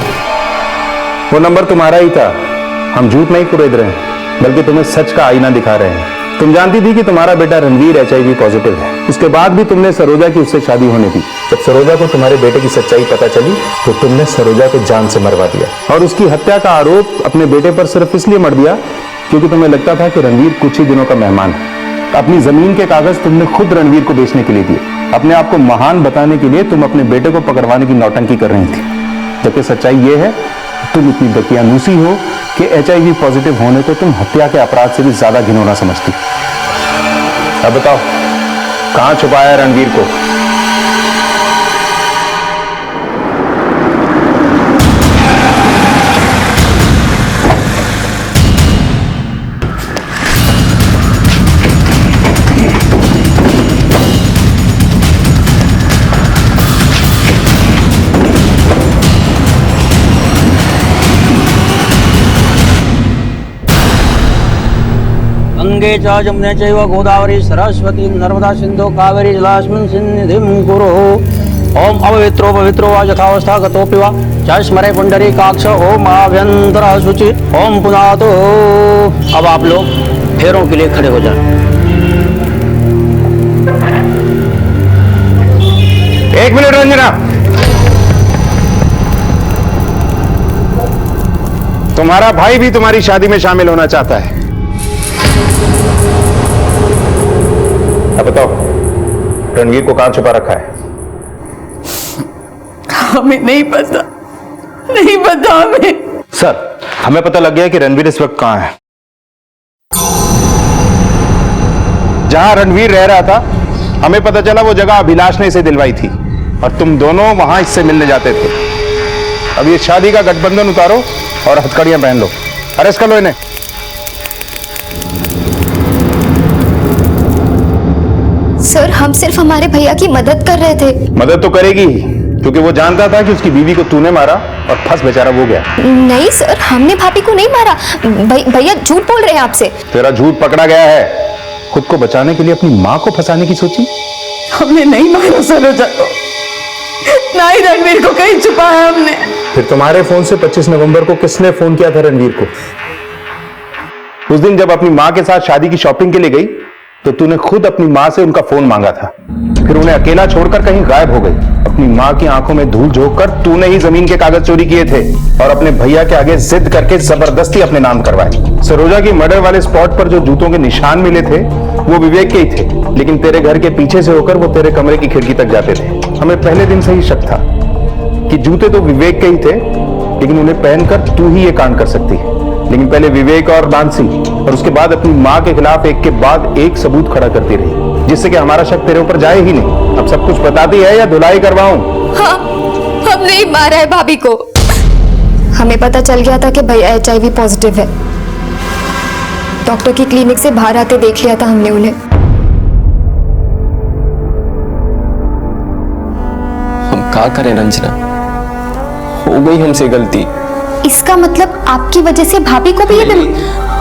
वो नंबर तुम्हारा ही था। हम झूठ नहीं कुरेद रहे हैं, बल्कि तुम्हें सच का आईना दिखा रहे हैं। तुम जानती थी कि तुम्हारा बेटा रणवीर HIV पॉजिटिव है। उसके बाद भी तुमने सरोजा की उससे शादी होने दी। जब सरोजा को तुम्हारे बेटे की सच्चाई पता चली तो तुमने सरोजा को जान से मरवा दिया और उसकी हत्या का आरोप अपने बेटे पर सिर्फ इसलिए मर दिया क्योंकि तुम्हें लगता था कि रणवीर कुछ ही दिनों का मेहमान है। अपनी जमीन के कागज तुमने खुद रणवीर को बेचने के लिए दिए। अपने आप को महान बताने के लिए तुम अपने बेटे को पकड़वाने की नौटंकी कर रही थी, जबकि सच्चाई ये है तुम इतनी दकियानूसी हो कि HIV पॉजिटिव होने को तुम हत्या के अपराध से भी ज्यादा घिनौना समझती। अब बताओ, कहां छुपाया है रणवीर को? गंगे च जमुने चैव गोदावरी सरस्वती नर्मदा सिंधु कावेरी जलास्मिन् सन्निधिं कुरु। ओम अपवित्रो पवित्रो वा यथावस्था गतोऽपि वा च स्मरे पुंडरीकाक्ष। ओम आभ्यंतर शुचि ओम पुनातो। अब आप लोग फेरों के लिए खड़े हो जाएं। एक मिनट रंजना, तुम्हारा भाई भी तुम्हारी शादी में शामिल होना चाहता है। अब बताओ, रणवीर को कहां छुपा रखा है? हमें नहीं पता, नहीं पता हमें। सर, हमें पता लग गया कि रणवीर इस वक्त कहां है। जहां रणवीर रह रहा था, हमें पता चला वो जगह अभिलाष ने इसे दिलवाई थी और तुम दोनों वहां इससे मिलने जाते थे। अब ये शादी का गठबंधन उतारो और हथकड़ियां पहन लो। अरेस्ट कर लो इन्हें। सर, हम सिर्फ हमारे भैया की मदद कर रहे थे। मदद तो करेगी ही, क्योंकि वो जानता था कि उसकी बीवी को तूने मारा और फंस बेचारा वो गया। नहीं सर, हमने भाभी को नहीं मारा। भैया झूठ बोल रहे हैं आपसे। तेरा झूठ पकड़ा गया है। खुद को बचाने के लिए अपनी माँ को फंसाने की सोची। हमने नहीं मारा सरोजा को, ना ही रणवीर को कहीं छुपाया हमने। फिर तुम्हारे फोन से 25 नवंबर को किसने फोन किया था रणवीर को? उस दिन जब अपनी माँ के साथ शादी की शॉपिंग के लिए गई तो तूने खुद अपनी माँ से उनका फोन मांगा था, फिर उन्हें अकेला छोड़कर कहीं गायब हो गई। अपनी माँ की आंखों में धूल झोंककर तूने ही जमीन के कागज चोरी किए थे और अपने भैया के आगे जिद करके जबरदस्ती अपने नाम करवाए। सरोजा की मर्डर वाले स्पॉट पर जो जूतों के निशान मिले थे वो विवेक के ही थे, लेकिन तेरे घर के पीछे से होकर वो तेरे कमरे की खिड़की तक जाते थे। हमें पहले दिन से ही शक था कि जूते तो विवेक के ही थे, लेकिन उन्हें पहनकर तू ही ये कांड कर सकती है। लेकिन पहले विवेक और मानसी और उसके बाद अपनी माँ के खिलाफ एक के बाद एक सबूत खड़ा करती रही, जिससे कि हमारा शक तेरे ऊपर जाए ही नहीं। अब सब कुछ बताती है या धुलाई करवाऊं? हाँ, हम नहीं मारा है भाभी को। हमें पता चल गया था कि भैया HIV पॉजिटिव है। डॉक्टर की क्लिनिक से बाहर आते देख लिया था हमने उन्हें। हम क्या करें रंजना, हो गई हमसे गलती। इसका मतलब आपकी वजह से भाभी को भी ये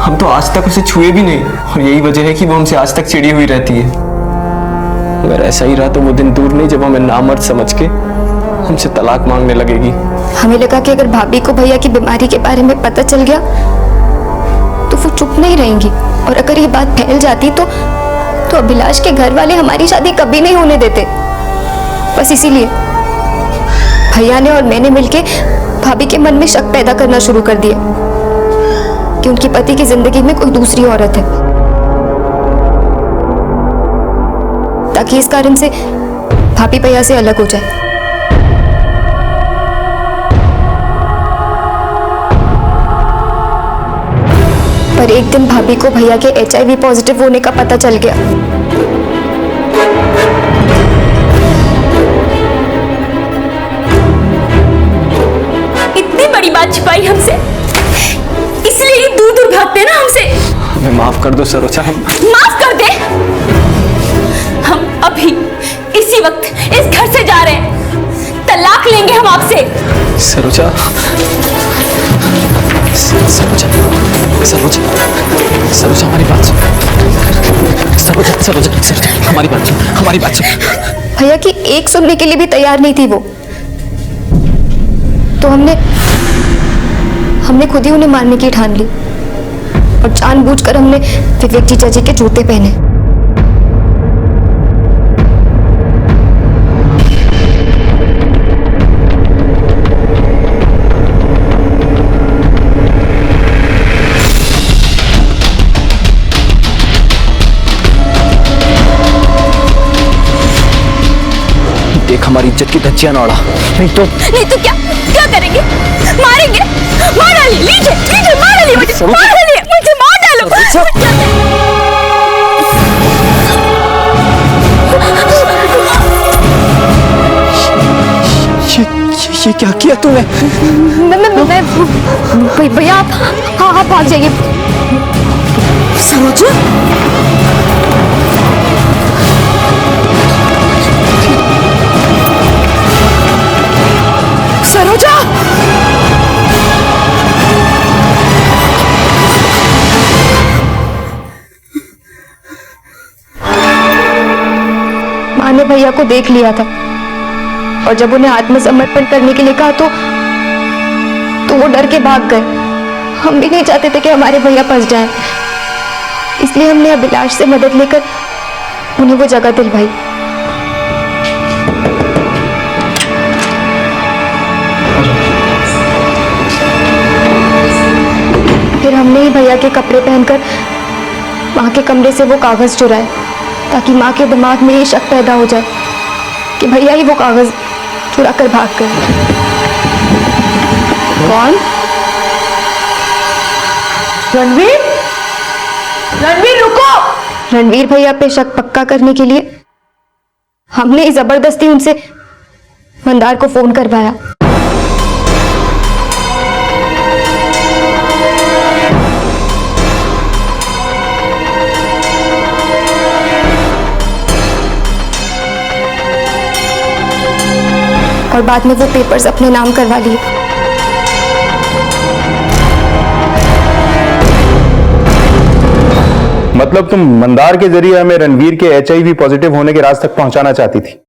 हम तो आज तक उसे छुए भी नहीं और यही वजह है कि वो हमसे आज तक चिड़ी हुई रहती है। अगर ऐसा ही रहा तो वो दिन दूर नहीं जब हमें नामर्द समझ के हमसे तलाक मांगने लगेगी। हमें लगा कि अगर भाभी को भैया की बीमारी के बारे में पता चल गया तो वो चुप नहीं रहेंगी, और अगर ये बात फैल जाती तो अभिलाष के घर वाले हमारी शादी कभी नहीं होने देते। बस इसीलिए भैया ने और मैंने मिलके भाभी के मन में शक पैदा करना शुरू कर दिया कि उनकी पति की जिंदगी में कोई दूसरी औरत है, ताकि इस कारण से भाभी भैया से अलग हो जाए। पर एक दिन भाभी को भैया के HIV पॉजिटिव होने का पता चल गया। इतनी बड़ी बात छिपाई हमसे, इसलिए ये दूर दूर भागते ना हमसे। हमें माफ कर दो सरोजा। माफ कर दे? हम अभी इसी वक्त इस घर से जा रहे हैं। तलाक लेंगे हम आपसे। सरोजा, सरोजा, सरोजा, सरोजा हमारी बात सुन। सरोजा, सरोजा, हमारी बात सुन, हमारी बात सुन। भैया की एक सुनने के लिए भी तैयार नहीं थी वो, तो हमने खुद ही उन्हें मारने की ठान ली और जानबूझकर हमने विवेक जीजा जी के जूते पहने। देख हमारी इज्जत की धज्जियां ना उड़ा। नहीं तो क्या क्या करेंगे? मारेंगे? मार डालिए, लीजिए लीजिए, मार डालिए मुझे, मार डालिए मुझे, मार डालो। ये क्या किया तूने? भैया आप भाग जाइए। सरोजा, सरोजा, माँ ने भैया को देख लिया था और जब उन्हें आत्मसमर्पण करने के लिए कहा तो वो डर के भाग गए। हम भी नहीं चाहते थे कि हमारे भैया फंस जाएं, इसलिए हमने अभिलाष से मदद लेकर उन्हें वो जगह दिलवाई। फिर हमने ही भैया के कपड़े पहनकर माँ के कमरे से वो कागज चुराए ताकि माँ के दिमाग में ये शक पैदा हो जाए कि भैया ही वो कागज चुरा कर भाग गए। कौन? रणवीर? रणवीर रुको! रणवीर भैया पे शक पक्का करने के लिए हमने जबरदस्ती उनसे मंदार को फोन करवाया। और बाद में वो पेपर्स अपने नाम करवा लिए। मतलब तुम मंदार के जरिए हमें रणवीर के HIV पॉजिटिव होने के राज तक पहुंचाना चाहती थी,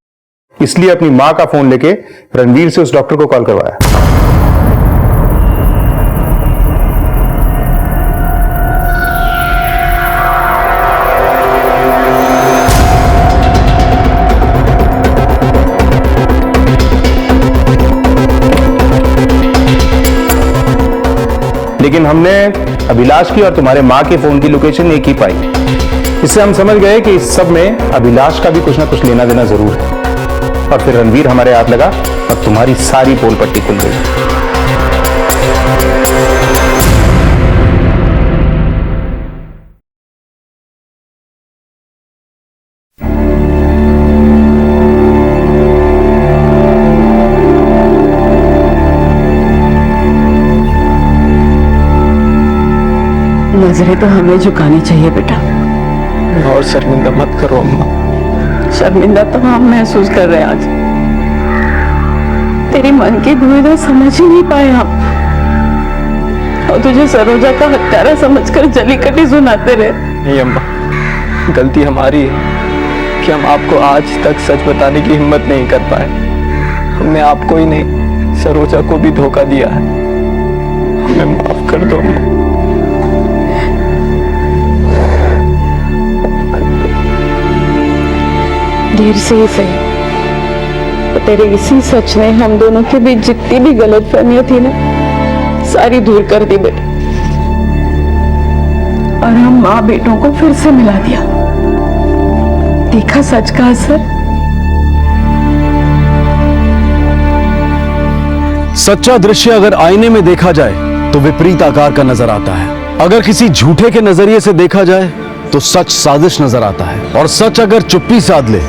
इसलिए अपनी मां का फोन लेके रणवीर से उस डॉक्टर को कॉल करवाया। लेकिन हमने अभिलाष की और तुम्हारे मां के फोन की लोकेशन एक ही पाई। इससे हम समझ गए कि इस सब में अभिलाष का भी कुछ ना कुछ लेना देना जरूर है। और फिर रणवीर हमारे हाथ लगा और तुम्हारी सारी पोल पट्टी खुल गई। नजरें तो हमें झुकानी चाहिए बेटा। और शर्मिंदा मत करो अम्मा। शर्मिंदा तो हम महसूस कर रहे हैं आज। तेरी मन की दुविधा समझ ही नहीं पाए हम, और तुझे सरोजा का हत्यारा समझकर जली कटी सुनाते रहे। नहीं अम्मा, गलती हमारी है कि हम आपको आज तक सच बताने की हिम्मत नहीं कर पाए। हमने आपको ही नहीं, सरोजा को भी धोखा दिया है। हमें माफ कर दो अम्मा। देर से ही सही, तो तेरे इसी सच ने हम दोनों के बीच जितनी भी गलतफहमियां थी ना, सारी दूर कर दी बेटा। और हम माँ बेटों को फिर से मिला दिया। देखा सच का असर। सच्चा दृश्य अगर आईने में देखा जाए तो विपरीत आकार का नजर आता है। अगर किसी झूठे के नजरिए से देखा जाए तो सच साजिश नजर आता है। और सच अगर चुप्पी साध ले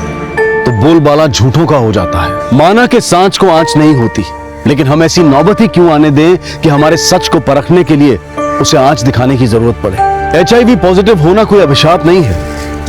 तो बोलबाला झूठों का हो जाता है। माना कि सांच को आंच नहीं होती, लेकिन हम ऐसी नौबत ही क्यों आने दें कि हमारे सच को परखने के लिए उसे आंच दिखाने की जरूरत पड़े। HIV पॉजिटिव होना कोई अभिशाप नहीं है।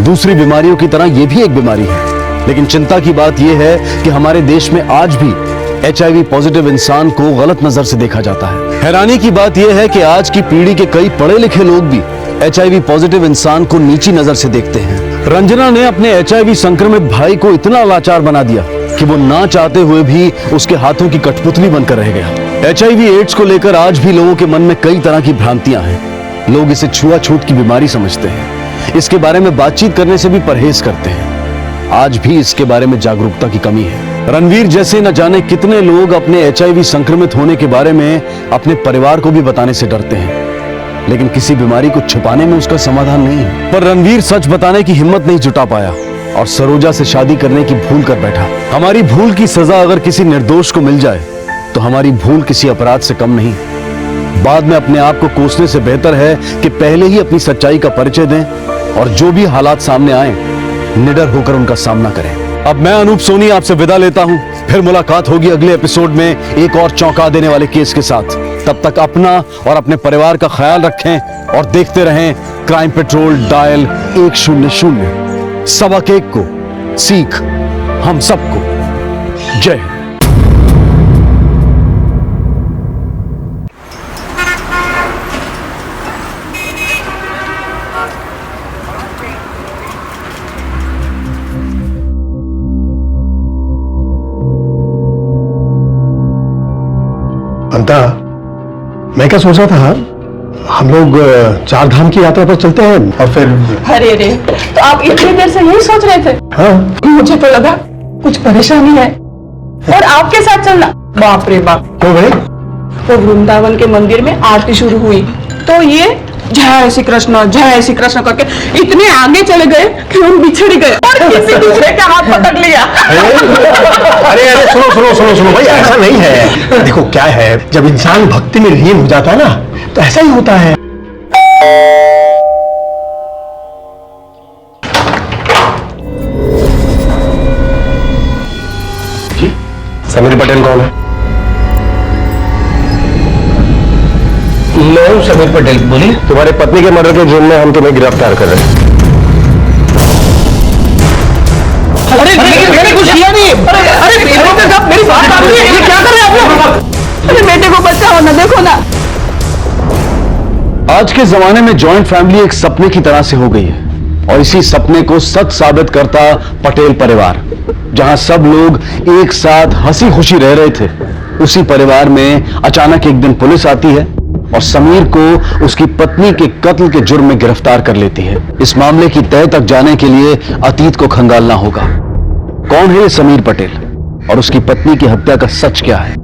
दूसरी बीमारियों की तरह यह भी एक बीमारी है। लेकिन चिंता की बात यह है कि हमारे देश में आज भी HIV पॉजिटिव इंसान को गलत नजर से देखा जाता है। हैरानी की बात यह है कि आज की पीढ़ी के कई पढ़े लिखे लोग भी HIV पॉजिटिव इंसान को नीची नजर से देखते हैं। रंजना ने अपने HIV संक्रमित भाई को इतना लाचार बना दिया कि वो ना चाहते हुए भी उसके हाथों की कठपुतली बनकर रह गया। HIV एड्स को लेकर आज भी लोगों के मन में कई तरह की भ्रांतियां हैं। लोग इसे छुआछूत की बीमारी समझते हैं। इसके बारे में बातचीत करने से भी परहेज करते हैं। आज भी इसके बारे में जागरूकता की कमी है। रणवीर जैसे न जाने कितने लोग अपने HIV संक्रमित होने के बारे में अपने परिवार को भी बताने से डरते हैं, लेकिन किसी बीमारी को छुपाने में उसका समाधान नहीं है। पर रणवीर सच बताने की हिम्मत नहीं जुटा पाया और सरोजा से शादी करने की भूल कर बैठा। हमारी भूल की सजा अगर किसी निर्दोष को मिल जाए तो हमारी भूल किसी अपराध से कम नहीं। बाद में अपने आप को कोसने से बेहतर है कि पहले ही अपनी सच्चाई का परिचय दें और जो भी हालात सामने आए निडर होकर उनका सामना करें। अब मैं अनूप सोनी आपसे विदा लेता हूं। फिर मुलाकात होगी अगले एपिसोड में एक और चौंका देने वाले केस के साथ। तब तक अपना और अपने परिवार का ख्याल रखें और देखते रहें क्राइम पेट्रोल डायल 100। सबक एक को सीख हम सबको। जय हिंद। अंता, मैं क्या सोच रहा था, हम लोग 4 धाम की यात्रा पर चलते हैं और फिर। अरे रे, तो आप इतनी देर से यही सोच रहे थे? हाँ, मुझे तो लगा कुछ परेशानी है और आपके साथ चलना। बाप रे बाप। क्यों भाई? वो वृंदावन के मंदिर में आरती शुरू हुई तो ये जय श्री कृष्ण करके इतने आगे चले गए कि हम बिछड़ गए और किसी दूसरे का हाथ पकड़ लिया। अरे सुनो भाई, ऐसा नहीं है। देखो क्या है, जब इंसान भक्ति में लीन हो जाता है ना तो ऐसा ही होता है। जी, समीर पटेल कौन है? मैं हूं समीर पटेल, बोलिए। तुम्हारे पत्नी के मर्डर के जुर्म में हम तुम्हें गिरफ्तार कर रहे हैं। अरे मैंने कुछ किया नहीं। अरे मेरी बात आप ये क्या कर रहे हैं आप लोग? अरे बेटे को बचाओ ना, देखो ना। आज के जमाने में जॉइंट फैमिली एक सपने की तरह से हो गई है और इसी सपने को सच साबित करता पटेल परिवार। जहां सब लोग एक साथ हंसी खुशी रह रहे थे, उसी परिवार में अचानक एक दिन पुलिस आती है और समीर को उसकी पत्नी के कत्ल के जुर्म में गिरफ्तार कर लेती है। इस मामले की तह तक जाने के लिए अतीत को खंगालना होगा। कौन है ये समीर पटेल और उसकी पत्नी की हत्या का सच क्या है?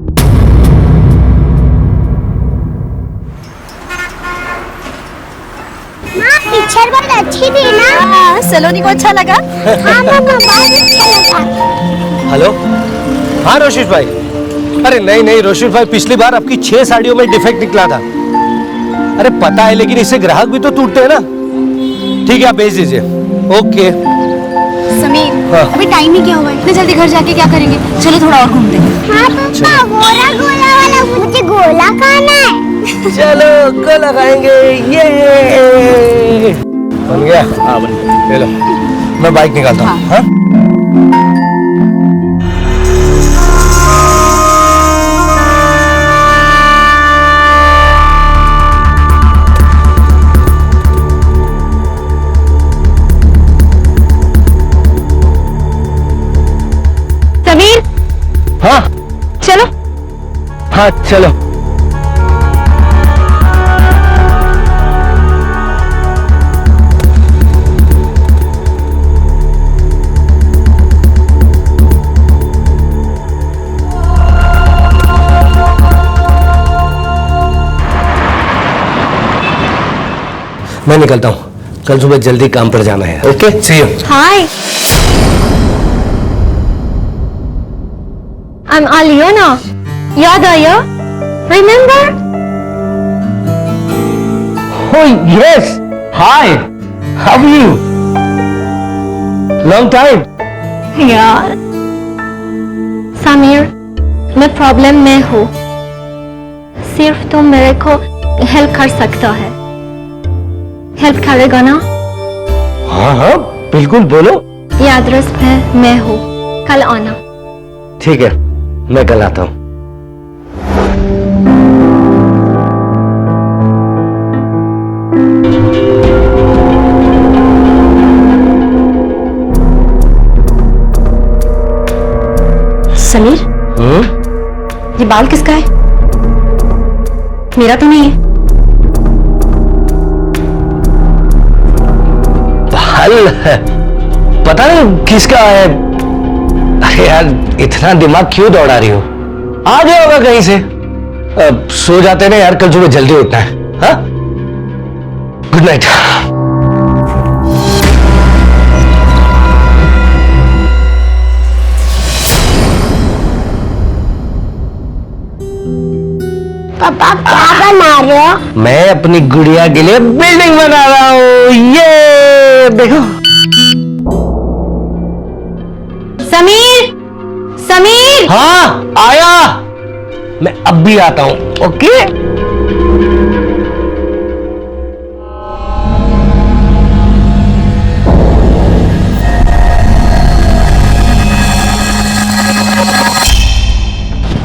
पिक्चर बहुत अच्छी थी ना? सलोनी को अच्छा लगा? हाँ मम्मा, बहुत अच्छा लगा। हेलो, हाँ रोशिश भाई। अरे नहीं रोशिश भाई, पिछली बार आपकी 6 साड़ियों में डिफेक्ट निकला था। अरे पता है, लेकिन इससे ग्राहक भी तो टूटते हैं ना। ठीक है, आप भेज दीजिए। ओके। समीर, अभी टाइम ही क्या हुआ है? इतने जल्दी घर जाके क्या करेंगे? चलो थोड़ा और घूमते हैं। हाँ पापा, गोला गोला वाला, मुझे गोला खाना है। चलो गोला खाएंगे। ये बन गया? हाँ बन गया। ले लो, मैं बाइक निकालता हूँ। हाँ? समीर, हाँ चलो। हाँ चलो। मैं निकलता हूँ, कल सुबह जल्दी काम पर जाना है। Okay, see you. Hi, I'm Aliona. याद आया? Remember? Oh yes. Hi. How are you? Long time. यार, समीर, मैं प्रॉब्लम में हूँ। सिर्फ तुम मेरे को हेल्प कर सकता है। हेल्प करेगा ना? हाँ हाँ बिल्कुल, बोलो। ये एड्रेस पे मैं हूँ, कल आना। ठीक है, मैं कल आता हूं। समीर, ये बाल किसका है? मेरा तो नहीं है। बाल पता नहीं किसका है। अरे यार, इतना दिमाग क्यों दौड़ा रही हो? आ गया होगा कहीं से। अब सो जाते ना यार, कल सुबह जल्दी उठना है। हाँ, गुड नाइट। पापा क्या बना रहे हो? मैं अपनी गुड़िया के लिए बिल्डिंग बना रहा हूँ। ये देखो। समीर, समीर। हाँ, आया। मैं अब भी आता हूँ। ओके।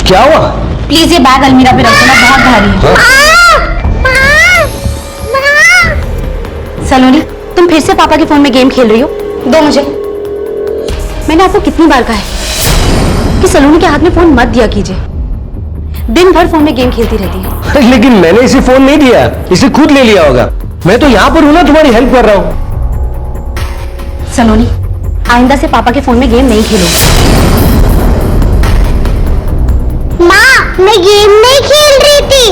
क्या हुआ? प्लीज ये बैग अलमीरा पे रख देना, बहुत भारी है। सलोनी, तुम फिर से पापा के फोन में गेम खेल रही हो? दो मुझे। मैंने आपको कितनी बार कहा है कि सलोनी के हाथ में फोन मत दिया कीजिए। दिन भर फोन में गेम खेलती रहती है। लेकिन मैंने इसे फोन नहीं दिया, इसे खुद ले लिया होगा। मैं तो यहाँ पर हूँ ना, तुम्हारी हेल्प कर रहा हूँ। सलोनी, आइंदा से पापा के फोन में गेम नहीं खेलोगे। माँ, मैं गेम नहीं खेल रही थी।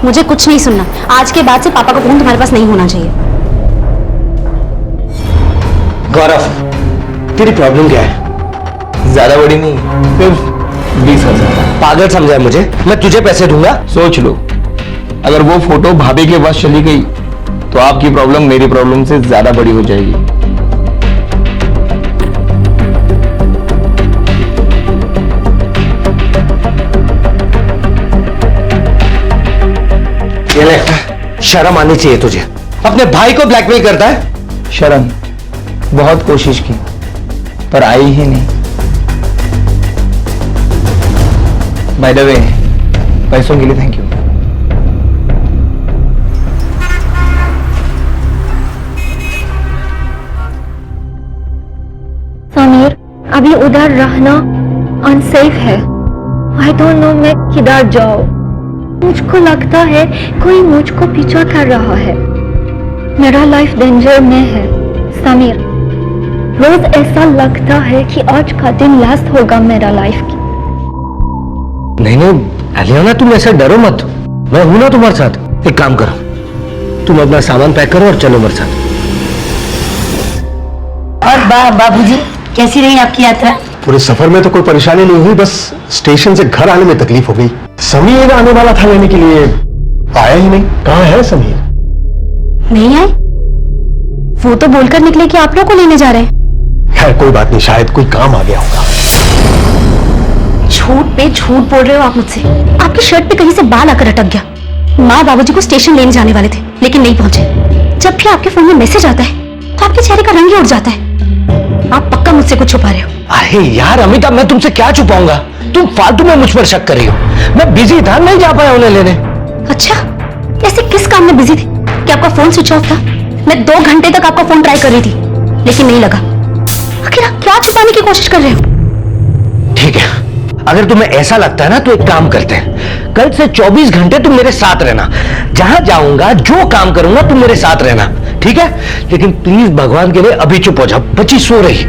मुझे कुछ नहीं सुनना। आज के बाद से पापा का फोन तुम्हारे पास नहीं होना चाहिए। गौरव, तेरी प्रॉब्लम क्या है? ज्यादा बड़ी नहीं, सिर्फ 20,000। पागल समझा है मुझे? मैं तुझे पैसे दूंगा। सोच लो, अगर वो फोटो भाभी के पास चली गई तो आपकी प्रॉब्लम मेरी प्रॉब्लम से ज्यादा बड़ी हो जाएगी। ये ले, शर्म आनी चाहिए तुझे। अपने भाई को ब्लैकमेल करता है। शर्म बहुत कोशिश की पर आई ही नहीं। बाय द वे, पैसों के लिए थैंक यू। समीर, अभी उधर रहना अनसेफ है। आई डोंट नो मैं किधर जाऊं। मुझको लगता है कोई मुझको पीछा कर रहा है। मेरा लाइफ डेंजर में है। समीर, रोज ऐसा लगता है कि आज का दिन लास्ट होगा मेरा लाइफ की। नहीं नहीं अलियाना, तुम ऐसा डरो मत। मैं हूं ना तुम्हारे साथ। एक काम करो, तुम अपना सामान पैक करो और चलो मेरे साथ। और बाबूजी, कैसी रही आपकी यात्रा? पूरे सफर में तो कोई परेशानी नहीं हुई, बस स्टेशन से घर आने में तकलीफ हो गई। समीर आने वाला था लेने के लिए, आया ही नहीं। कहाँ है समीर? नहीं आए? वो तो बोलकर निकले कि आप लोग को लेने जा रहे हैं। खैर कोई बात नहीं, शायद कोई काम आ गया होगा। झूठ पे झूठ बोल रहे हो आप मुझसे। आपकी शर्ट पे कहीं से बाल आकर अटक गया। माँ बाबूजी को स्टेशन लेने जाने वाले थे लेकिन नहीं पहुंचे। जब भी आपके फोन में मैसेज आता है तो आपके चेहरे का रंग ही उड़ जाता है। आप पक्का मुझसे कुछ छुपा रहे हो। अरे यार अमिता, मैं तुमसे क्या छुपाऊंगा? तुम फालतू में मुझ पर शक कर रही हो। मैं बिजी था, नहीं जा पाया उन्हें लेने। अच्छा, ऐसे किस काम में बिजी थे कि आपका फोन स्विच ऑफ था? मैं 2 घंटे तक आपका फोन ट्राई कर रही थी लेकिन नहीं लगा। आखिर आप क्या छुपाने की कोशिश कर रहे हो? ठीक है, अगर तुम्हें ऐसा लगता है ना तो एक काम करते हैं। कल से 24 घंटे तुम मेरे साथ रहना। जहां जाऊंगा, जो काम करूंगा, तुम मेरे साथ रहना, ठीक है? लेकिन प्लीज भगवान के लिए अभी चुप हो जाओ। बच्ची सो रही।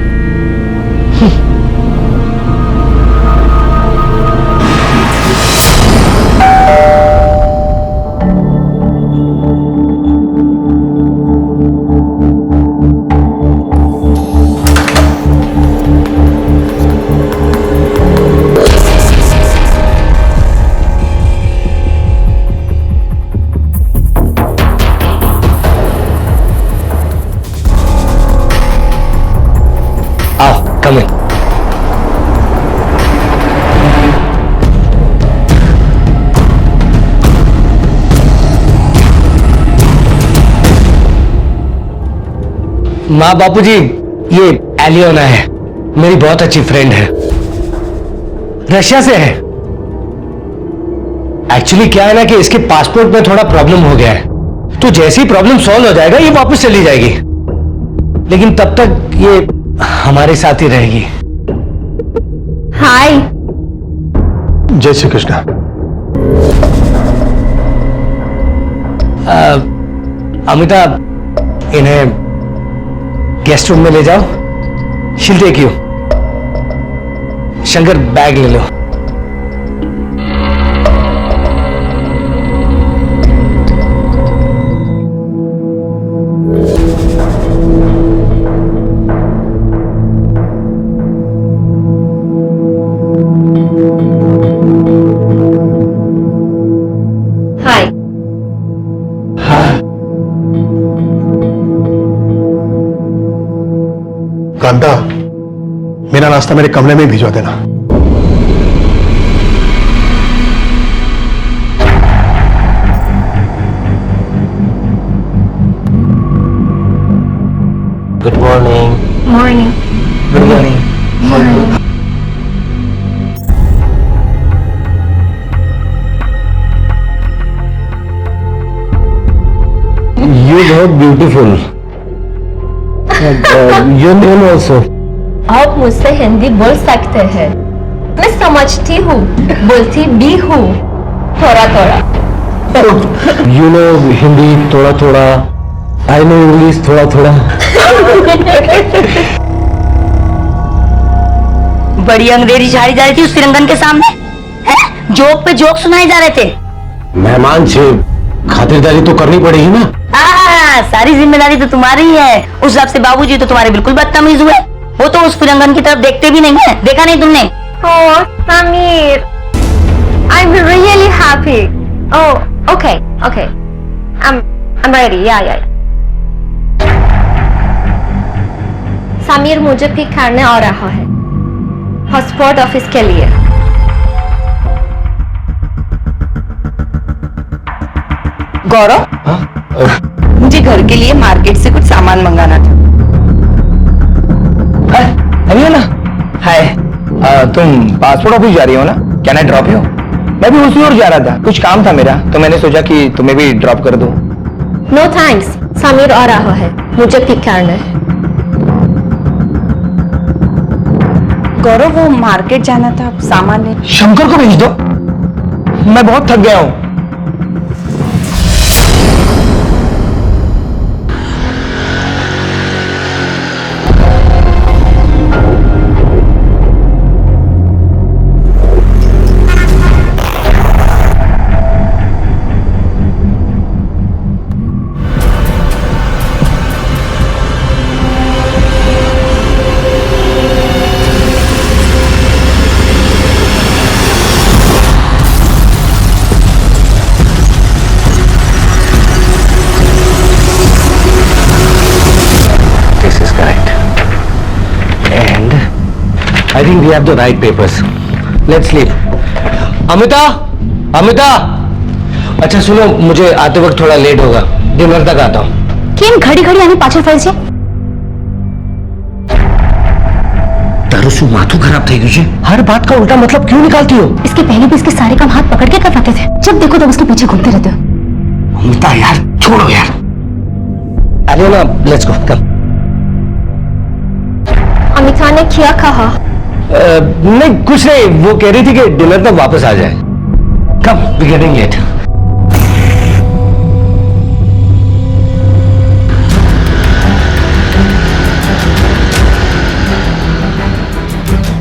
Come in. माँ बापूजी, ये एलियोना है, मेरी बहुत अच्छी फ्रेंड है। रशिया से है। एक्चुअली क्या है ना कि इसके पासपोर्ट में थोड़ा प्रॉब्लम हो गया है, तो जैसे ही प्रॉब्लम सॉल्व हो जाएगा ये वापस चली जाएगी, लेकिन तब तक ये हमारे साथ ही रहेगी। हाय। जय श्री कृष्ण। अमिता, इन्हें गेस्ट रूम में ले जाओ। शील टेक यू। शंकर, बैग ले लो। कांता, मेरा नाश्ता मेरे कमरे में भिजवा देना। Good morning. Morning. Good morning. You look beautiful. Your name also. आप मुझसे हिंदी बोल सकते हैं, मैं समझती हूँ, बोलती भी हूँ थोड़ा थोड़ा। You know हिंदी थोड़ा थोड़ा, I know English थोड़ा थोड़ा। बड़ी अंग्रेजी झाड़ी जा रही थी उस तिरंगन के सामने, जोक पे जोक सुनाए जा रहे थे। मेहमान से खातिरदारी तो करनी पड़ेगी ना। सारी जिम्मेदारी तो तुम्हारी ही है। उस हिसाब से बाबूजी तो तुम्हारे बिल्कुल बदतमीज हुए, वो तो उस तिरंगन की तरफ देखते भी नहीं है। देखा नहीं तुमने? Oh, Samir, I'm really happy. Oh, okay, okay. I'm ready. Yeah. Sameer मुझे पिक करने आ रहा है पासपोर्ट ऑफिस के लिए। गौरव, मुझे घर के लिए मार्केट से कुछ सामान मंगाना था। अनिया, हाय। तुम पासपोर्ट ऑफिस जा रही हो ना? Can I drop you? मैं भी उसी ओर जा रहा था, कुछ काम था मेरा, तो मैंने सोचा कि तुम्हें भी ड्रॉप कर दूं। नो थैंक्स, समीर आ रहा है, मुझे पिक करना है। गौरव, वो मार्केट जाना था, सामान ले। शंकर को भेज दो, मैं बहुत थक गया हूं। I think we have the right papers. Let's leave. Amita, अच्छा सुनो, मुझे आते वक्त थोड़ा लेट होगा, डिनर तक आता हूँ। केम घड़ी घड़ी आनी पाछળ ફરે છે? तारू શું माथું खराब થઈ ગયું છે? हर बात का उल्टा मतलब क्यों निकालती हो? इसके पहले भी इसके सारे काम हाथ पकड़ के करवाते थे, जब देखो तब उसके पीछे घूमते रहते हो। अमिता यार, छोड़ो यार। अलियोना, लेट्स गो, कम। अमिता ने क्या कहा? नहीं कुछ नहीं, वो कह रही थी कि डिनर तक वापस आ जाए। कम, वी गेटिंग लेट।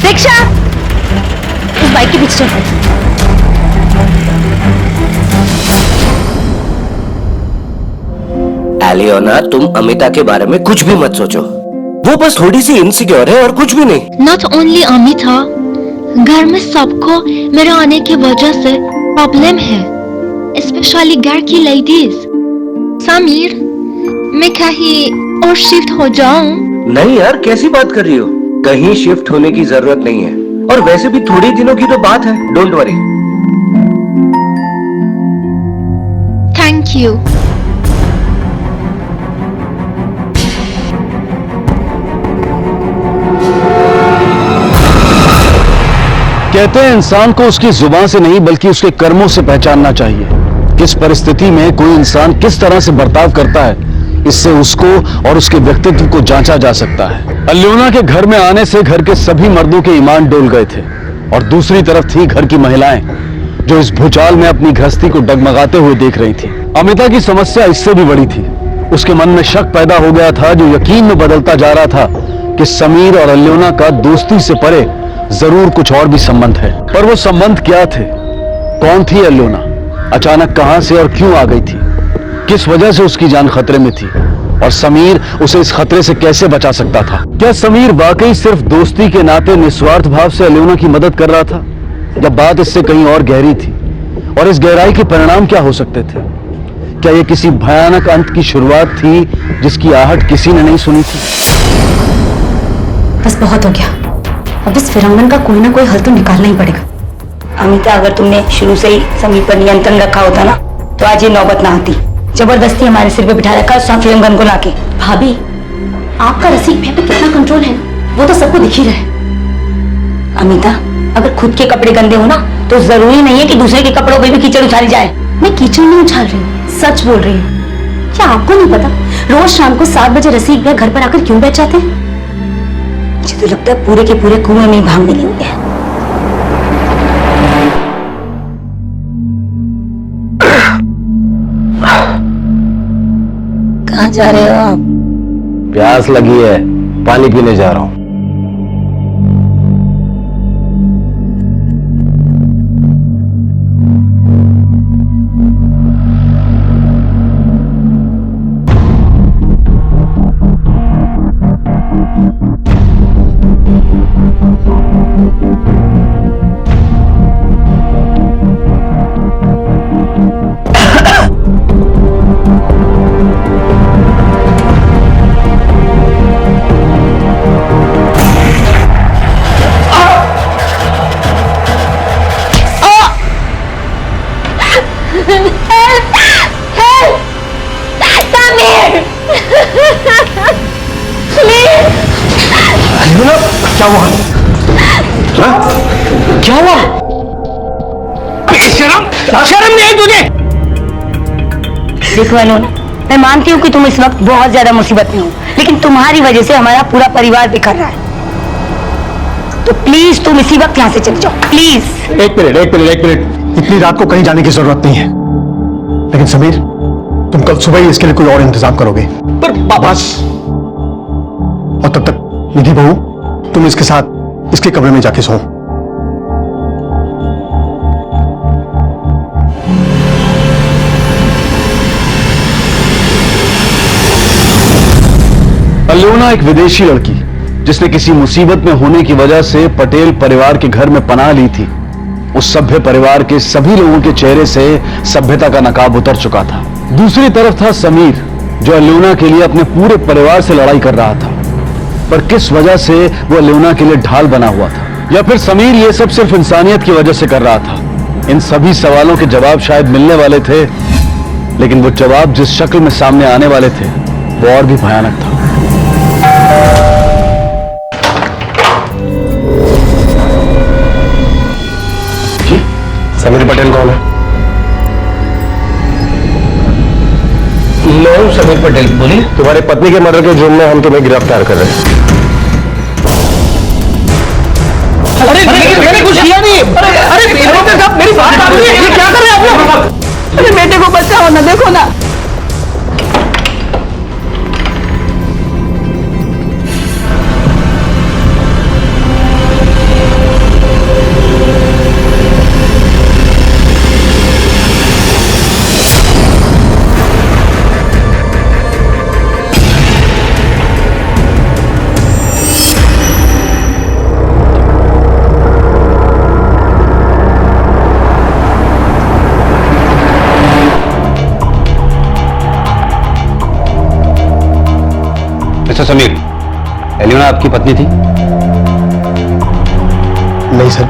रिक्शा, इस बाइक के पीछे चल। एलियोना, तुम अमिता के बारे में कुछ भी मत सोचो, वो बस थोड़ी सी इनसिक्योर है और कुछ भी नहीं। नॉट ओनली अमिता, घर में सबको मेरे आने की वजह से प्रॉब्लम है, स्पेशली घर की लेडीज। समीर, मैं कहीं और शिफ्ट हो जाऊं? नहीं यार, कैसी बात कर रही हो? कहीं शिफ्ट होने की जरूरत नहीं है, और वैसे भी थोड़ी दिनों की तो बात है, डोंट वरी। Thank you. कहते हैं इंसान को उसकी जुबान से नहीं बल्कि उसके कर्मों से पहचानना चाहिए। किस परिस्थिति में कोई इंसान किस तरह से बर्ताव करता है, इससे उसको और उसके व्यक्तित्व को जांचा जा सकता है। अल्योना के घर में आने से घर के सभी मर्दों के ईमान डोल गए थे और दूसरी तरफ थी घर की महिलाएं जो इस भूचाल में अपनी गृहस्थी को डगमगाते हुए देख रही थी। अमिता की समस्या इससे भी बड़ी थी। उसके मन में शक पैदा हो गया था जो यकीन में बदलता जा रहा था कि समीर और अल्योना का दोस्ती से परे जरूर कुछ और भी संबंध है। पर वो संबंध क्या थे? कौन थी अल्योना? अचानक कहां से और क्यों आ गई थी? किस वजह से उसकी जान खतरे में थी और समीर उसे इस खतरे से कैसे बचा सकता था? क्या समीर वाकई सिर्फ दोस्ती के नाते निस्वार्थ भाव से अल्योना की मदद कर रहा था या बात इससे कहीं और गहरी थी? और इस गहराई के परिणाम क्या हो सकते थे? क्या यह किसी भयानक अंत की शुरुआत थी जिसकी आहट किसी ने नहीं सुनी थी? बस बहुत हो गया। अब इस फिरंगन का कोई ना कोई हल तो निकालना ही पड़ेगा। अमिता, अगर तुमने शुरू से ही समीर पर नियंत्रण रखा होता ना तो आज ये नौबत ना आती। जबरदस्ती हमारे सिर पे बिठा रखा उस फिरंगन को लाके। भाभी, आपका रसीक भैया पे कितना कंट्रोल है वो तो सबको दिख ही रहा है। अमिता, अगर खुद के कपड़े गंदे हो ना तो जरूरी नहीं है कि दूसरे के कपड़ों पे भी कीचड़ उछाली जाए। मैं कीचड़ नहीं उछाल रही हूँ, सच बोल रही हूँ। क्या आपको नहीं पता रोज शाम को 7 बजे रसीक भैया घर पर आकर क्यों बैठ जाते हैं? मुझे तो लगता है पूरे के पूरे कुएं में ही भाग मिली हुई है। कहाँ जा रहे हो आप? प्यास लगी है, पानी पीने जा रहा हूं। क्या हुआ? क्या हुआ? शर्म नहीं आई तुझे? देखो अनून, मैं मानती हूँ कि तुम इस वक्त बहुत ज्यादा मुसीबत में हो, लेकिन तुम्हारी वजह से हमारा पूरा परिवार बिखर रहा है। तो प्लीज तुम इसी वक्त यहाँ से चले जाओ, प्लीज। एक मिनट। इतनी रात को कहीं जाने की जरूरत नहीं है। लेकिन समीर, तुम कल सुबह ही इसके लिए कोई और इंतजाम करोगे। पर बस। और तब तक निधि बहू, तुम इसके साथ इसके कमरे में जाके सो। अल्योना एक विदेशी लड़की जिसने किसी मुसीबत में होने की वजह से पटेल परिवार के घर में पनाह ली थी। उस सभ्य परिवार के सभी लोगों के चेहरे से सभ्यता का नकाब उतर चुका था। दूसरी तरफ था समीर जो अल्योना के लिए अपने पूरे परिवार से लड़ाई कर रहा था। पर किस वजह से वो अल्योना के लिए ढाल बना हुआ था? या फिर समीर ये सब सिर्फ इंसानियत की वजह से कर रहा था? इन सभी सवालों के जवाब शायद मिलने वाले थे, लेकिन वो जवाब जिस शक्ल में सामने आने वाले थे वो और भी भयानक था। समीर पटेल कौन है? लो समीर पटेल, बोलिए। तुम्हारी पत्नी के मर्डर के जुर्म में हम तुम्हें गिरफ्तार कर रहे हैं। अरे मैंने कुछ किया नहीं। अरे मेरी बात आ रही है, ये क्या कर रहे हैं आप लोग? अरे बेटे को बचाओ ना, देखो ना। मिस्टर समीर, एलियोना आपकी पत्नी थी? नहीं सर,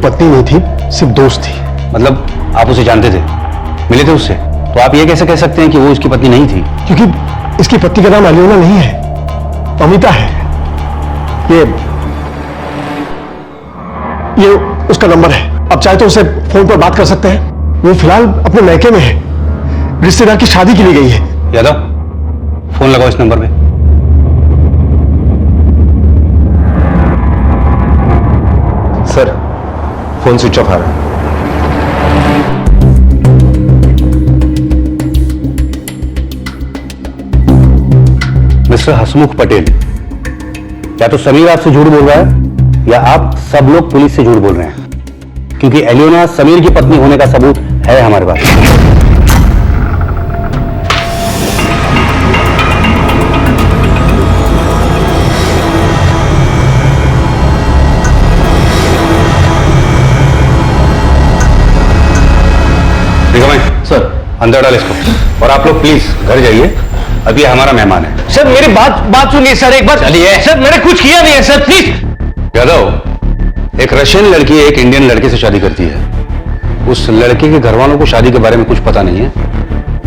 पत्नी नहीं थी, सिर्फ दोस्त थी। मतलब आप उसे जानते थे, मिले थे उससे? तो आप ये कैसे कह सकते हैं कि वो उसकी पत्नी नहीं थी? क्योंकि इसकी पत्नी का नाम एलियोना नहीं है, अमिता है। ये उसका नंबर है, अब चाहे तो उसे फोन पर बात कर सकते हैं। वो फिलहाल अपने मैके में है, रिश्तेदार की शादी के लिए गई है। यादव, फोन लगाओ इस नंबर पे। सर, फोन स्विच ऑफ आ रहा है। मिस्टर हसमुख पटेल, या तो समीर आपसे झूठ बोल रहा है या आप सब लोग पुलिस से झूठ बोल रहे हैं, क्योंकि एलियोना समीर की पत्नी होने का सबूत है हमारे पास। सर, अंदर डाल इसको, और आप लोग प्लीज घर जाइए, अभी हमारा मेहमान है। सर मेरी बात सुनिए सर, एक बार चलिए। सर, मैंने कुछ किया नहीं है सर, प्लीज। यादव, एक रशियन लड़की एक इंडियन लड़के से शादी करती है। उस लड़के के घर वालों को शादी के बारे में कुछ पता नहीं है,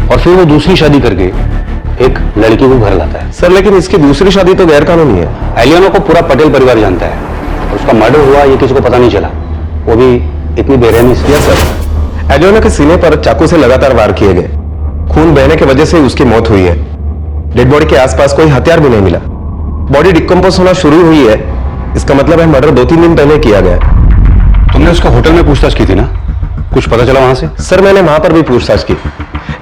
और फिर वो दूसरी शादी करके एक लड़की को घर लाता है। सर, लेकिन इसकी दूसरी शादी तो गैर कानूनी है। एलियोना को पूरा पटेल परिवार जानता है, और उसका मर्डर हुआ ये किसी को पता नहीं चला, वो भी इतनी बेरहमी से। सर, एलियोना के सीने पर चाकू से लगातार वार किए गए, खून बहने की वजह से उसकी मौत हुई है। डेड बॉडी के आसपास कोई हथियार भी नहीं मिला। बॉडी डिकम्पोज होना शुरू हुई है, इसका मतलब है मर्डर 2-3 दिन पहले किया गया। तुमने उसका होटल में पूछताछ की थी ना, कुछ पता चला वहां से? सर, मैंने वहां पर भी पूछताछ की,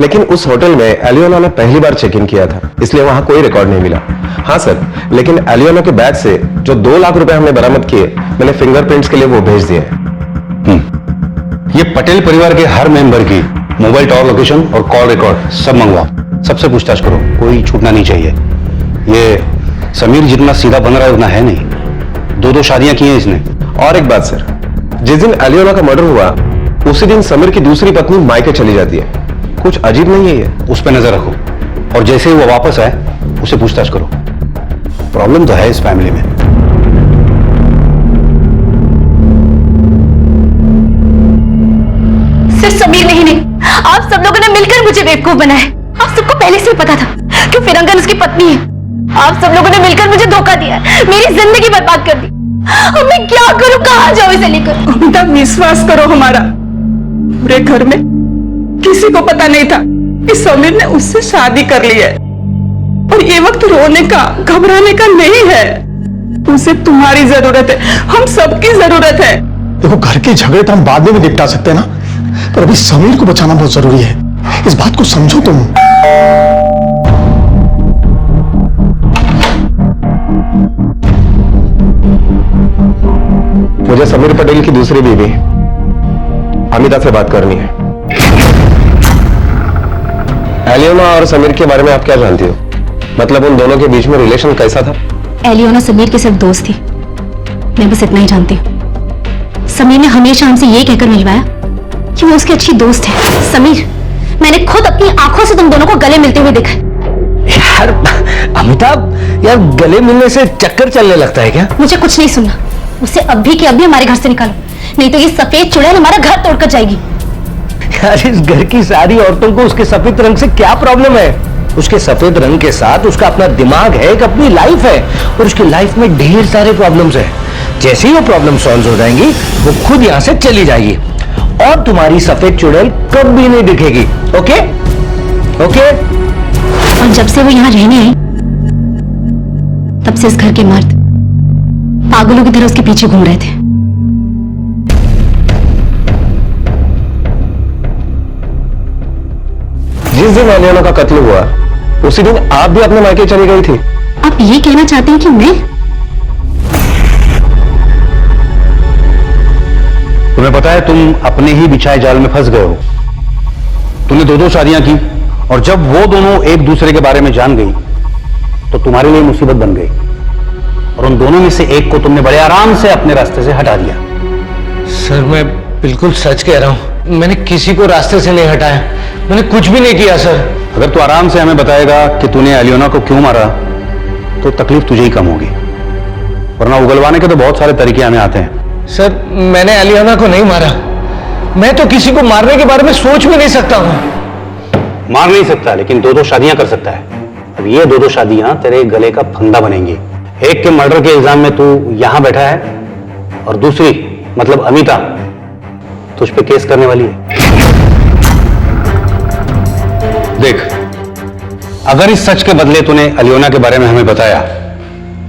लेकिन उस होटल में एलियोना ने पहली बार चेक इन किया था, इसलिए वहां कोई रिकॉर्ड नहीं मिला। हाँ सर, लेकिन एलियोना के बैग से जो 2 लाख रुपए हमने बरामद किए, मैंने फिंगरप्रिंट्स के लिए वो भेज दिए। ये पटेल परिवार के हर मेंबर की मोबाइल टावर लोकेशन और कॉल रिकॉर्ड सब मंगवाओ, सबसे पूछताछ करो, कोई छूटना नहीं चाहिए। ये समीर जितना सीधा बन रहा है उतना है नहीं, 2-2 शादियां की हैं इसने। और एक बात सर, जिस दिन एलियोना का मर्डर हुआ उसी दिन समीर की दूसरी पत्नी मायके चली जाती है। कुछ अजीब नहीं है ये? उस पर नजर रखो, और जैसे ही वो वापस आए उसे पूछताछ करो। प्रॉब्लम तो है इस फैमिली में। सिर्फ समीर नहीं, आप सब लोगों ने मिलकर मुझे बेवकूफ बनाया। आप सबको पहले से ही पता था कि फिरंगन उसकी पत्नी है। आप सब लोगों ने मिलकर मुझे धोखा दिया, मेरी जिंदगी बर्बाद कर दी। अब मैं क्या करूं, कहां जाऊं इसे लेकर? अमिता, विश्वास करो हमारा, पूरे घर में किसी को पता नहीं था कि समीर ने उससे शादी कर ली है, और ये वक्त रोने का, घबराने का नहीं है। उसे तुम्हारी जरूरत है, हम सबकी जरूरत है। देखो, घर के झगड़े तो हम बाद में भी निपटा सकते हैं ना, पर अभी समीर को बचाना बहुत जरूरी है। इस बात को समझो तुम। मुझे समीर पटेल की दूसरी बीवी अमिता से बात करनी है। एलियोना और समीर के बारे में आप क्या जानती हो? मतलब उन दोनों के बीच में रिलेशन कैसा था? एलियोना समीर के सिर्फ दोस्त थी, मैं बस इतना ही जानती हूँ। समीर ने हमेशा हमसे ये कहकर मिलवाया कि वो उसकी अच्छी दोस्त है। समीर, मैंने खुद अपनी आंखों से तुम दोनों को गले मिलते हुए देखा। यार अमिताभ, यार गले मिलने से चक्कर चलने लगता है क्या? मुझे कुछ नहीं सुनना, उसे अभी के अभी हमारे घर से निकालो, नहीं तो ये सफेद चुड़ैल हमारा घर तोड़कर जाएगी। यार इस घर की सारी औरतों को उसके सफेद रंग से क्या प्रॉब्लम है? उसके सफेद रंग के साथ उसका अपना दिमाग है, एक अपनी लाइफ है, और उसकी लाइफ में ढेर सारे प्रॉब्लम्स हैं। जैसे ही वो प्रॉब्लम सॉल्व हो जाएंगी, वो खुद यहाँ से चली जाएगी, और तुम्हारी सफेद चुड़ैल कभी नहीं दिखेगी। Okay okay? और जब से वो यहाँ रहने आई, तब से इस घर के मर्द पागलों की तरह उसके पीछे घूम रहे थे। जिस दिन एलियोना का कत्ल हुआ उसी दिन आप भी अपने मायके चली गई थी। आप ये कहना चाहते हैं कि मैं? तुम्हें पता है तुम अपने ही बिछाए जाल में फंस गए हो। तुमने 2-2 शादियां की, और जब वो दोनों एक दूसरे के बारे में जान गई तो तुम्हारे लिए मुसीबत बन गई, और उन दोनों में से एक को तुमने बड़े आराम से अपने रास्ते से हटा दिया। सर मैं बिल्कुल सच कह रहा हूं, मैंने किसी को रास्ते से नहीं हटाया, मैंने कुछ भी नहीं किया सर। अगर तू आराम से हमें बताएगा कि तूने एलियोना को क्यों मारा तो तकलीफ तुझे ही कम होगी, वरना उगलवाने के तो बहुत सारे तरीके हमें आते हैं। सर मैंने एलियोना को नहीं मारा, मैं तो किसी को मारने के बारे में सोच भी नहीं सकता हूं। मार नहीं सकता, लेकिन 2-2 शादियां कर सकता है। अब ये 2-2 शादियां तेरे गले का फंदा बनेंगी। एक के मर्डर के इल्जाम में तू यहां बैठा है, और दूसरी मतलब अनीता तुझ पे केस करने वाली है। देख, अगर इस सच के बदले तूने अलियोना के बारे में हमें बताया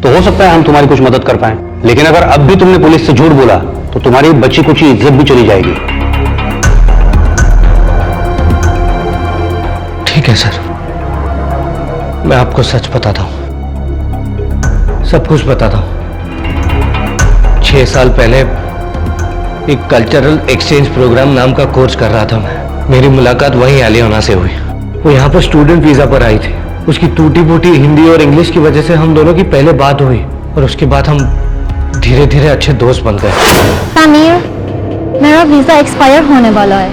तो हो सकता है हम तुम्हारी कुछ मदद कर पाएं, लेकिन अगर अब भी तुमने पुलिस से झूठ बोला तो तुम्हारी बच्ची कुछ इज्जत भी चली जाएगी। ठीक है सर, मैं आपको सच बताता हूं, सब कुछ बताता हूं। 6 साल पहले एक कल्चरल एक्सचेंज प्रोग्राम नाम का कोर्स कर रहा था मैं। मेरी मुलाकात वहीं अलियोना से हुई। वो यहाँ पर स्टूडेंट वीजा पर आई थी। उसकी टूटी फूटी हिंदी और इंग्लिश की वजह से हम दोनों की पहले बात हुई और उसके बाद हम धीरे धीरे अच्छे दोस्त बन गए। समीर, मेरा वीजा एक्सपायर होने वाला है।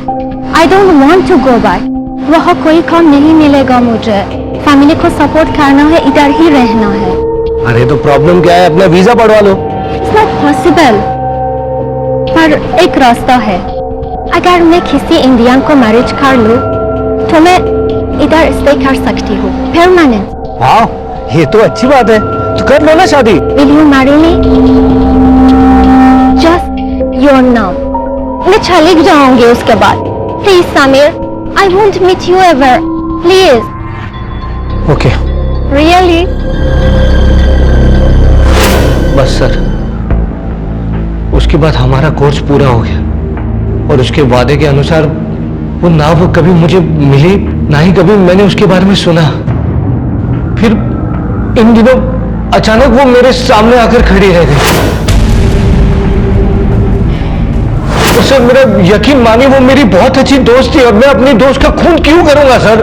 I don't want to go back. वहाँ कोई काम नहीं मिलेगा मुझे। फैमिली को सपोर्ट करना है, इधर ही रहना है। अरे तो प्रॉब्लम क्या है, अपना वीजा बढ़वा लो। It's not possible. पर एक रास्ता है। अगर मैं किसी इंडियन को मैरिज कर लूं तो मैं इधर स्टे कर सकती हूँ परमानेंट। हाँ, ये तो अच्छी बात है, तो कर लो ना शादी। Will you marry me? Just your नाम। मैं चली जाऊंगी उसके बाद। Please Sameer, I won't meet you ever. Please. Okay. Really? बस सर, उसके बाद हमारा कोर्स पूरा हो गया और उसके वादे के अनुसार वो कभी मुझे मिली, ना ही कभी मैंने उसके बारे में सुना। फिर इन दिनों अचानक वो मेरे सामने आकर खड़ी रह गई। उससे मेरा यकीन मानिए, वो मेरी बहुत अच्छी दोस्त थी और मैं अपनी दोस्त का खून क्यों करूंगा सर?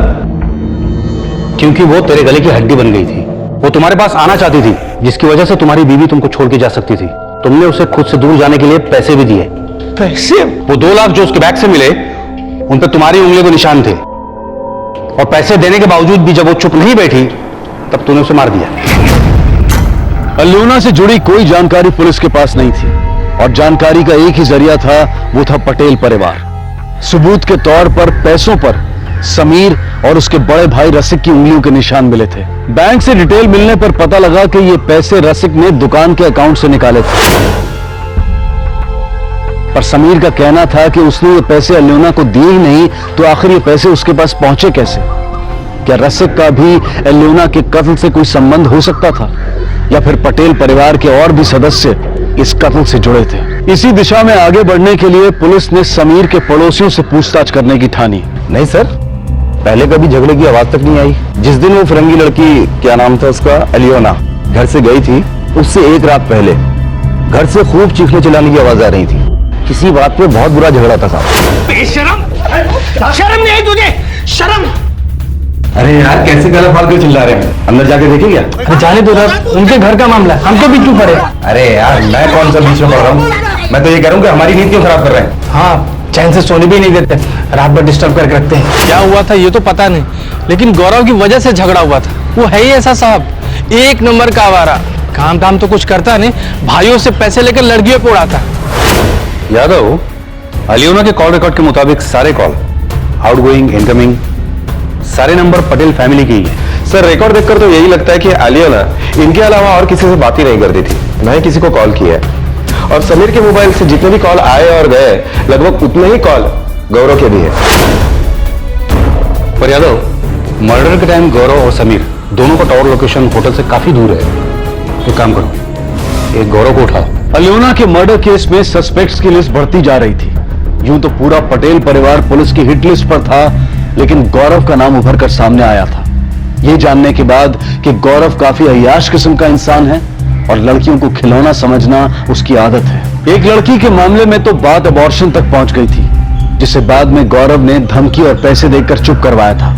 क्योंकि वो तेरे गले की हड्डी बन गई थी। वो तुम्हारे पास आना चाहती थी, जिसकी वजह से तुम्हारी बीवी तुमको छोड़ के जा सकती थी। तुमने उसे खुद से दूर जाने के लिए पैसे भी दिए। पैसे? वो 2 लाख जो उसके बैग से मिले, उन पर तुम्हारी उंगलियों के निशान थे। और पैसे देने के बावजूद भी जब वो चुप नहीं बैठी, तब तूने उसे मार दिया। अलियोना से जुड़ी कोई जानकारी पुलिस के पास नहीं थी और जानकारी का एक ही जरिया था, वो था पटेल परिवार। सबूत के तौर पर पैसों पर समीर और उसके बड़े भाई रसिक की उंगलियों के निशान मिले थे। बैंक से डिटेल मिलने पर पता लगा कि ये पैसे रसिक ने दुकान के अकाउंट से निकाले थे, पर समीर का कहना था कि उसने ये पैसे अलियोना को दिए ही नहीं, तो आखिर ये पैसे उसके पास पहुंचे कैसे? क्या रसिक का भी अलियोना के कत्ल से कोई संबंध हो सकता था, या फिर पटेल परिवार के और भी सदस्य इस कत्ल से जुड़े थे? इसी दिशा में आगे बढ़ने के लिए पुलिस ने समीर के पड़ोसियों से पूछताछ करने की ठानी। नहीं सर, पहले कभी झगड़े की आवाज तक नहीं आई। जिस दिन वो फिरंगी लड़की, क्या नाम था उसका, अलियोना, घर से गई थी, उससे 1 रात पहले घर से खूब चीखने चिल्लाने की आवाज आ रही थी। किसी बात पे बहुत बुरा झगड़ा था साहब। बेशरम, शर्म नहीं आई तुझे? शर्म? अरे यार, कैसे गला फाड़ के चिल्ला रहे हैं? अंदर जाके देखें क्या? अरे जाने दो ना, उनके घर का मामला, हमको भी क्यों पड़े? अरे यार, मैं कौन सा बीच में पड़ रहा हूँ? मैं तो ये कह रहा हूँ कि हमारी नीतियों खराब कर रहे हैं। हाँ, चैन से सोने भी नहीं देते, रात भर डिस्टर्ब करके रखते हैं। क्या हुआ था ये तो पता नहीं, लेकिन गौरव की वजह से झगड़ा हुआ था। वो है ही ऐसा साहब, 1 नंबर का आवारा। काम धाम तो कुछ करता नहीं, भाइयों से पैसे लेकर लड़कियों पे उड़ाता। यादव, अलियोना के कॉल रिकॉर्ड के मुताबिक सारे कॉल, आउटगोइंग, इनकमिंग, सारे नंबर पटेल फैमिली की ही है। सर, रिकॉर्ड देखकर तो यही लगता है कि अलियोना इनके अलावा और किसी से बात ही नहीं करती थी, ना ही किसी को कॉल किया है। और समीर के मोबाइल से जितने भी कॉल आए और गए, लगभग उतने ही कॉल गौरव के भी है। पर यादव, मर्डर के टाइम गौरव और समीर दोनों का टावर लोकेशन होटल से काफी दूर है। एक काम करो, एक गौरव को उठाओ। अलियोना के मर्डर केस में सस्पेक्ट्स की लिस्ट बढ़ती जा रही थी। यूं तो पूरा पटेल परिवार पुलिस की हिट लिस्ट पर था, लेकिन गौरव का नाम उभर कर सामने आया था। ये जानने के बाद कि गौरव काफी अय्याश किस्म का इंसान है और लड़कियों को खिलौना समझना उसकी आदत है। एक लड़की के मामले में तो बात अबॉर्शन तक पहुंच गई थी, जिसे बाद में गौरव ने धमकी और पैसे देकर चुप करवाया था।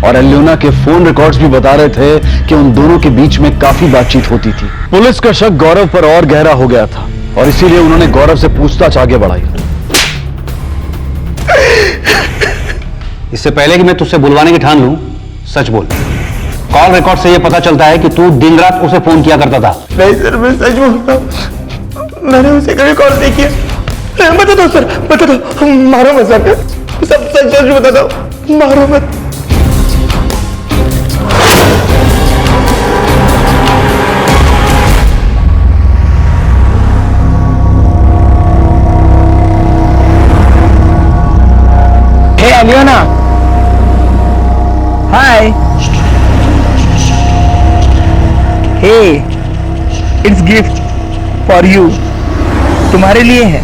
और अलियोना के फोन रिकॉर्ड्स भी बता रहे थे कि उन दोनों के बीच में काफी बातचीत होती थी। पुलिस का शक गौरव पर और गहरा हो गया था और इसीलिए उन्होंने गौरव से पूछताछ आगे बढ़ाई। इससे पहले कि मैं तुझसे बुलवाने की ठान लूं, सच बोल। कॉल रिकॉर्ड से यह पता चलता है कि तू दिन रात उसे फोन किया करता था। नहीं सर, मैं सच बोलता हूँ, मैंने उसे कभी कॉल नहीं किया। बता दो सर, बता दो, मारो मत सर, सब सच सच बता दो, मारो मत। एलियोना, हाय। हे, इट्स गिफ्ट फॉर यू, तुम्हारे लिए है,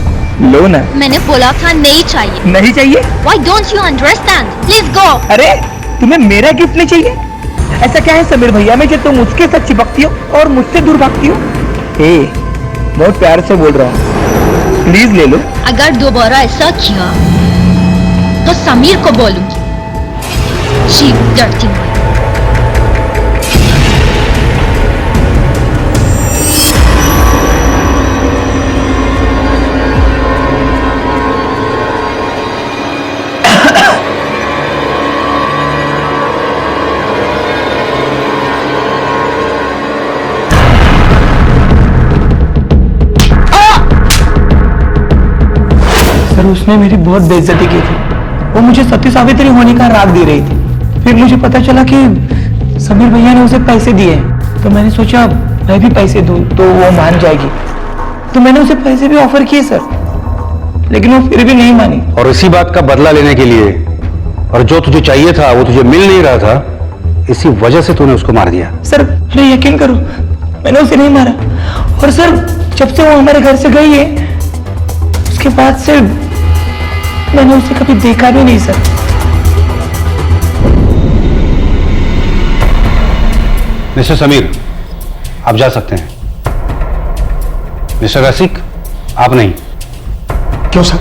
लो ना। मैंने बोला था नहीं चाहिए। नहीं चाहिए? Why don't you understand? Please go. अरे तुम्हें मेरा गिफ्ट नहीं चाहिए? ऐसा क्या है समीर भैया में कि तुम उसके साथ चिपकती हो और मुझसे दूर भागती हो? हे, बहुत प्यार से बोल रहा हूँ, प्लीज ले लो। अगर दोबारा ऐसा किया तो समीर को बोलूंगी। चीप डरती हूँ। सर उसने मेरी बहुत बेइज्जती की थी, वो मुझे सती सावित्री होने का राग दे रही थी। फिर मुझे पता चला कि समीर भैया ने उसे पैसे दिए, तो मैंने सोचा मैं भी पैसे दूं तो वो मान जाएगी, तो मैंने उसे पैसे भी ऑफर किए सर, लेकिन वो फिर भी नहीं मानी। और इसी बात का बदला लेने के लिए, और जो तुझे चाहिए था वो तुझे मिल नहीं रहा था, इसी वजह से तूने उसको मार दिया। सर अरे यकीन करो, मैंने उसे नहीं मारा, और सर जब से वो हमारे घर से गई है उसके बाद से मैंने उसे कभी देखा भी नहीं सर। मिस्टर समीर, आप जा सकते हैं। मिस्टर रसिक, आप नहीं। क्यों सर?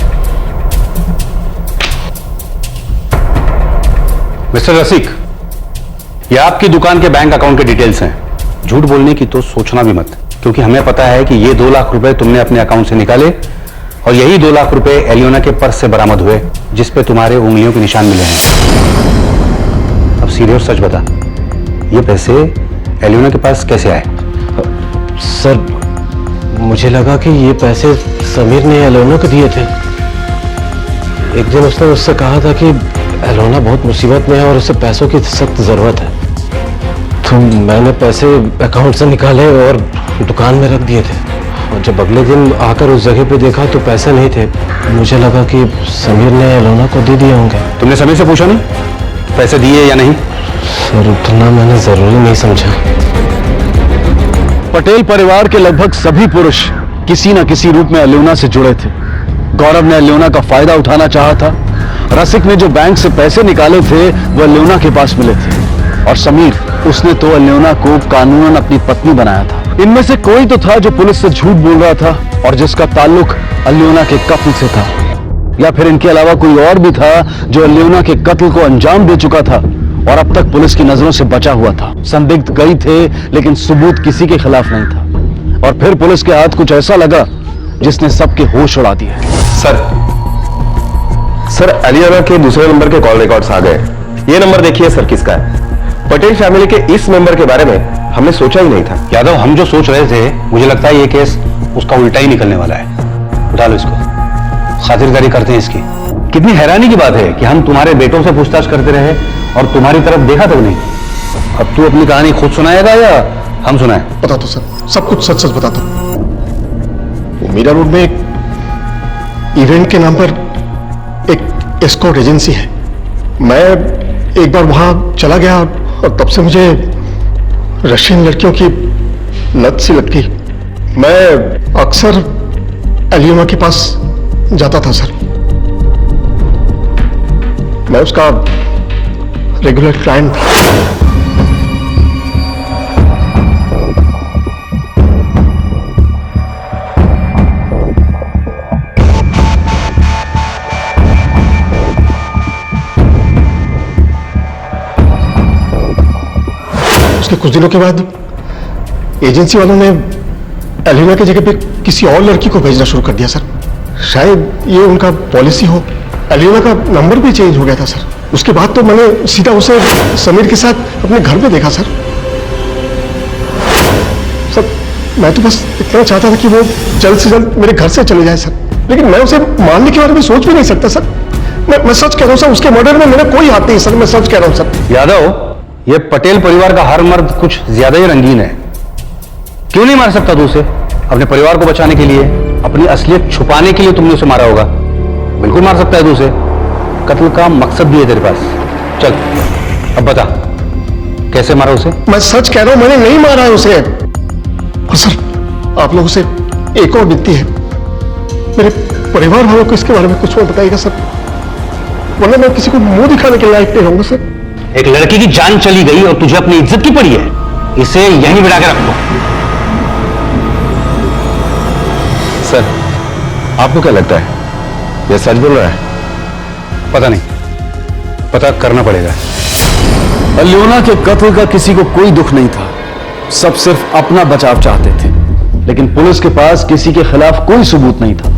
मिस्टर रसिक, ये आपकी दुकान के बैंक अकाउंट के डिटेल्स हैं। झूठ बोलने की तो सोचना भी मत, क्योंकि हमें पता है कि ये 2 लाख रुपए तुमने अपने अकाउंट से निकाले, और यही 2 लाख रुपए एलियोना के पर्स से बरामद हुए, जिस पे तुम्हारे उंगलियों के निशान मिले हैं। अब सीरियस सच बता, ये पैसे एलियोना के पास कैसे आए? सर मुझे लगा कि ये पैसे समीर ने एलियोना को दिए थे। एक दिन उसने मुझसे कहा था कि एलियोना बहुत मुसीबत में है और उसे पैसों की सख्त जरूरत है, तो मैंने पैसे अकाउंट से निकाले और दुकान में रख दिए थे। और जब अगले दिन आकर उस जगह पे देखा तो पैसे नहीं थे। मुझे लगा कि समीर ने एलियोना को दे दिए होंगे। तुमने समीर से पूछा नहीं पैसे दिए या नहीं? सर उतना मैंने जरूरी नहीं समझा। पटेल परिवार के लगभग सभी पुरुष किसी न किसी रूप में एलियोना से जुड़े थे। गौरव ने एलियोना का फायदा उठाना चाहा था, रसिक ने जो बैंक से पैसे निकाले थे वो एलियोना के पास मिले थे, और समीर, उसने तो एलियोना को कानूनन अपनी पत्नी बनाया था। इनमें से कोई तो था जो पुलिस से झूठ बोल रहा था और जिसका ताल्लुक एलियोना के कत्ल से था, या फिर इनके अलावा कोई और भी था जो एलियोना के कत्ल को अंजाम दे चुका था और अब तक पुलिस की नजरों से बचा हुआ था। संदिग्ध कई थे लेकिन सबूत किसी के खिलाफ नहीं था, और फिर पुलिस के हाथ कुछ ऐसा लगा जिसने सबके होश उड़ा दिए। सर एलियोना के दूसरे नंबर के कॉल रिकॉर्ड्स आ गए। ये नंबर देखिए सर किसका है। पटेल फैमिली के इस मेंबर के बारे में हमने सोचा ही नहीं था। यादव, हम जो सोच रहे थे, मुझे लगता है ये केस उसका उल्टा ही निकलने वाला है। उठा लो इसको, खातिरदारी करते हैं इसकी। कितनी हैरानी की बात है कि हम तुम्हारे बेटों से पूछताछ करते रहे और तुम्हारी तरफ देखा तक नहीं। अब तू अपनी कहानी खुद सुनाएगा या हम सुनाएं? बता दो सर, सब कुछ सच सच बता दो। वो मीरा रोड में एक इवेंट के नाम पर एक एस्कॉर्ट एजेंसी है। मैं एक बार वहां चला गया और तब से मुझे रशियन लड़कियों की लत सी लग गई। मैं अक्सर एलियोना के पास जाता था सर। मैं उसका रेगुलर क्लाइंट था। उसके कुछ दिनों के बाद एजेंसी वालों ने एलियोना की जगह पे किसी और लड़की को भेजना शुरू कर दिया सर। शायद ये उनका पॉलिसी हो। एलियोना का नंबर भी चेंज हो गया था सर। उसके बाद तो मैंने सीधा उसे समीर के साथ अपने घर पे देखा सर। सर मैं तो बस इतना चाहता था कि वो जल्द से जल्द मेरे घर से चले जाए सर, लेकिन मैं उसे मारने के बारे में सोच भी नहीं सकता सर। मैं सच कह रहा हूँ सर, उसके मर्डर में मेरा कोई हाथ नहीं सर। मैं सच कह रहा हूँ सर। यादव, ये पटेल परिवार का हर मर्द कुछ ज्यादा ही रंगीन है। क्यों नहीं मार सकता तू उसे? अपने परिवार को बचाने के लिए, अपनी असलियत छुपाने के लिए तुमने उसे मारा होगा। बिल्कुल मार सकता है तू उसे। कत्ल का मकसद भी है तेरे पास। चल अब बता, कैसे मारा उसे? मैं सच कह रहा हूं, मैंने नहीं मारा है उसे। और सर, आप लोगों से एक और विनती है, मेरे परिवार वालों को इसके बारे में कुछ मत बताइएगा सर, वरना मैं किसी को मुंह दिखाने के लायक नहीं रहूंगा सर। एक लड़की की जान चली गई और तुझे अपनी इज्जत की पड़ी है, इसे यहीं बिठा के रख दो। सर, आपको क्या लगता है यह सच बोल रहा है? पता नहीं, पता करना पड़ेगा। अलियोना के कत्ल का किसी को कोई दुख नहीं था, सब सिर्फ अपना बचाव चाहते थे, लेकिन पुलिस के पास किसी के खिलाफ कोई सबूत नहीं था।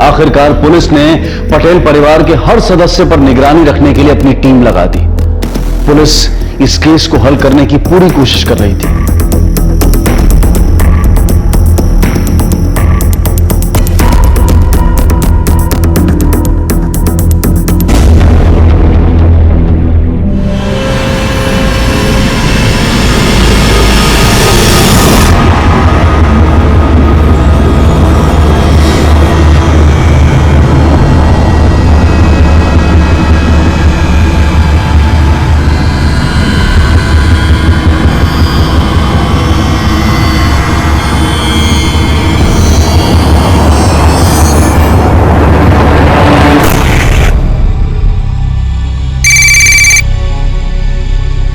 आखिरकार पुलिस ने पटेल परिवार के हर सदस्य पर निगरानी रखने के लिए अपनी टीम लगा दी। पुलिस इस केस को हल करने की पूरी कोशिश कर रही थी।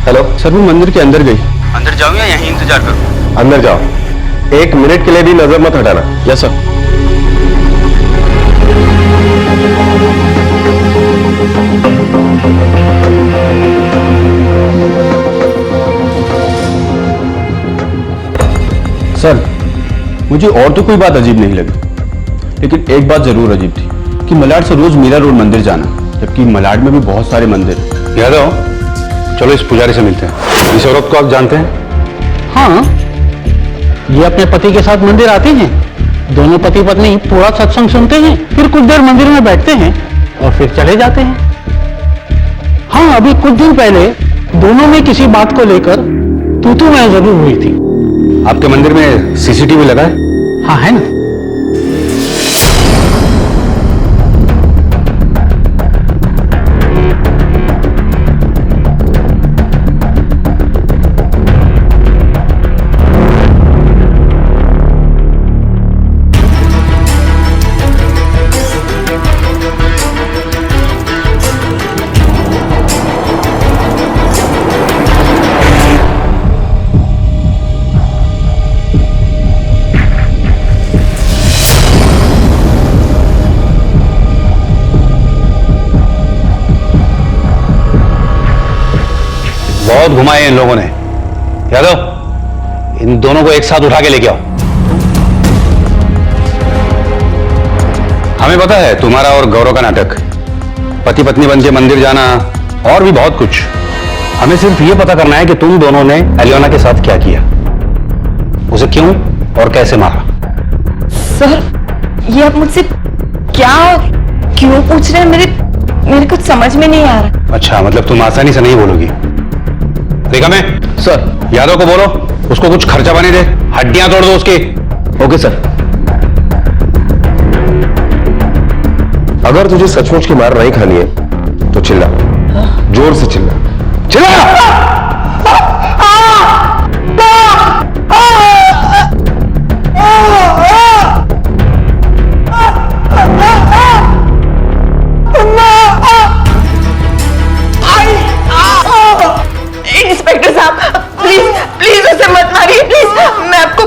हेलो सर, वो मंदिर के अंदर गई। अंदर जाऊं या यहीं इंतजार करूं? अंदर जाओ, 1 मिनट के लिए भी नजर मत हटाना। Yes sir. सर, मुझे और तो कोई बात अजीब नहीं लगी, लेकिन एक बात जरूर अजीब थी कि मलाड से रोज मीरा रोड मंदिर जाना, जबकि मलाड में भी बहुत सारे मंदिर। यादव, चलो इस पुजारी से मिलते हैं। इस औरत को आप जानते हैं? हाँ, ये अपने पति के साथ मंदिर आते हैं, दोनों पति पत्नी पूरा सत्संग सुनते हैं, फिर कुछ देर मंदिर में बैठते हैं और फिर चले जाते हैं। हाँ, अभी कुछ दिन पहले दोनों में किसी बात को लेकर तू मैं जरूर हुई थी। आपके मंदिर में सीसीटीवी लगा है? हाँ, है ना। बहुत घुमाए इन लोगों ने। यादव, इन दोनों को एक साथ उठा के लेके आओ। हमें पता है तुम्हारा और गौरव का नाटक, पति पत्नी बन के मंदिर जाना और भी बहुत कुछ। हमें सिर्फ ये पता करना है कि तुम दोनों ने अलियोना के साथ क्या किया, उसे क्यों और कैसे मारा। सर, ये आप मुझसे क्या क्यों पूछ रहे हैं? मेरे कुछ समझ में नहीं आ रहा। अच्छा, मतलब तुम आसानी से नहीं बोलोगी। देखा मैं सर, यादव को बोलो उसको कुछ खर्चा बने दे, हड्डियां तोड़ दो उसकी। Okay sir. अगर तुझे सचमुच की मार नहीं खानी है तो चिल्ला, जोर से चिल्ला, चिल्ला। इंस्पेक्टर साहब, प्लीज उसे मत मारिए, प्लीज। मैं आपको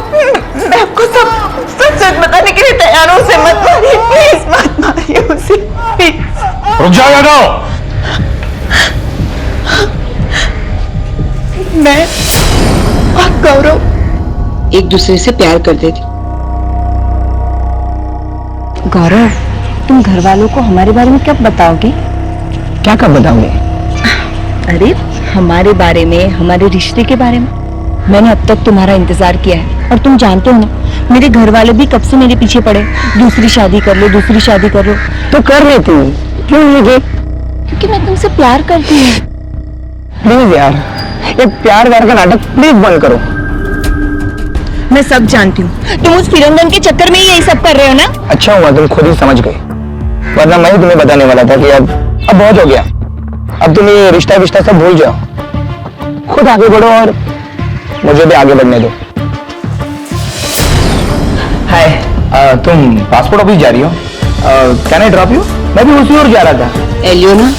सब सच बताने के लिए तैयार हूं। उसे मत मारिए, प्लीज मत मारिए उसे, प्लीज। रुक जाओ यादव। मैं और गौरव एक दूसरे से प्यार करते थे। गौरव, तुम घर वालों को हमारे बारे में कब बताओगे? क्या कब बताओगे? अरे, हमारे बारे में, हमारे रिश्ते के बारे में। मैंने अब तक तुम्हारा इंतजार किया है और तुम जानते हो ना, मेरे घर वाले भी कब से मेरे पीछे पड़े, दूसरी शादी कर लो, दूसरी शादी कर लो। तो कर लेती हूँ, क्यों नहीं? क्योंकि मैं तुमसे प्यार करती हूँ। प्लीज यार, ये प्यार व्यार का नाटक प्लीज बंद करो। मैं सब जानती हूँ, तुम उस फिरंगन के चक्कर में ही यही सब कर रहे हो ना। अच्छा हुआ तुम खुद ही समझ गए, वरना मैं ही तुम्हें बताने वाला था कि अब अब बहुत हो गया, अब तुम ये रिश्ता विश्ता सब भूल जाओ, खुद आगे बढ़ो और मुझे भी आगे बढ़ने दो। हाय, तुम पासपोर्ट ऑफिस जा रही हो? Can I drop you? मैं भी उसी ओर जा रहा था। एलियोना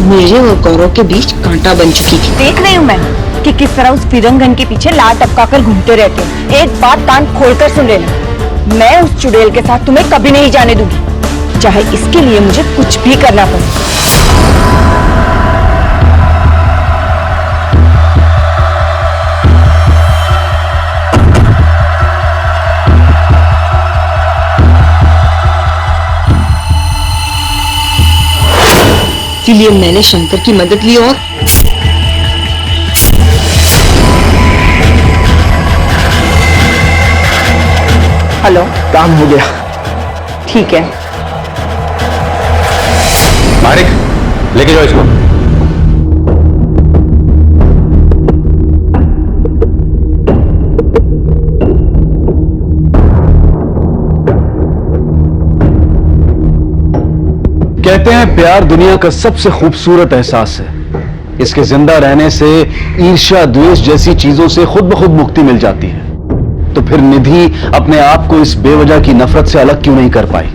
मेरे और गौरव के बीच कांटा बन चुकी थी। देख रही हूँ मैं कि किस तरह उस फिरंगन के पीछे लात टपकाकर घूमते रहते हो। एक बात कान खोलकर सुन लेना, मैं उस चुड़ैल के साथ तुम्हें कभी नहीं जाने दूंगी, चाहे इसके लिए मुझे कुछ भी करना पड़े। इसीलिए मैंने शंकर की मदद ली और हेलो, काम हो गया। ठीक है। मारिक, लेके जाओ इसको। कहते हैं प्यार दुनिया का सबसे खूबसूरत एहसास है। इसके जिंदा रहने से ईर्ष्या द्वेष जैसी चीजों से खुद ब खुद मुक्ति मिल जाती है। तो फिर निधि अपने आप को इस बेवजह की नफरत से अलग क्यों नहीं कर पाई?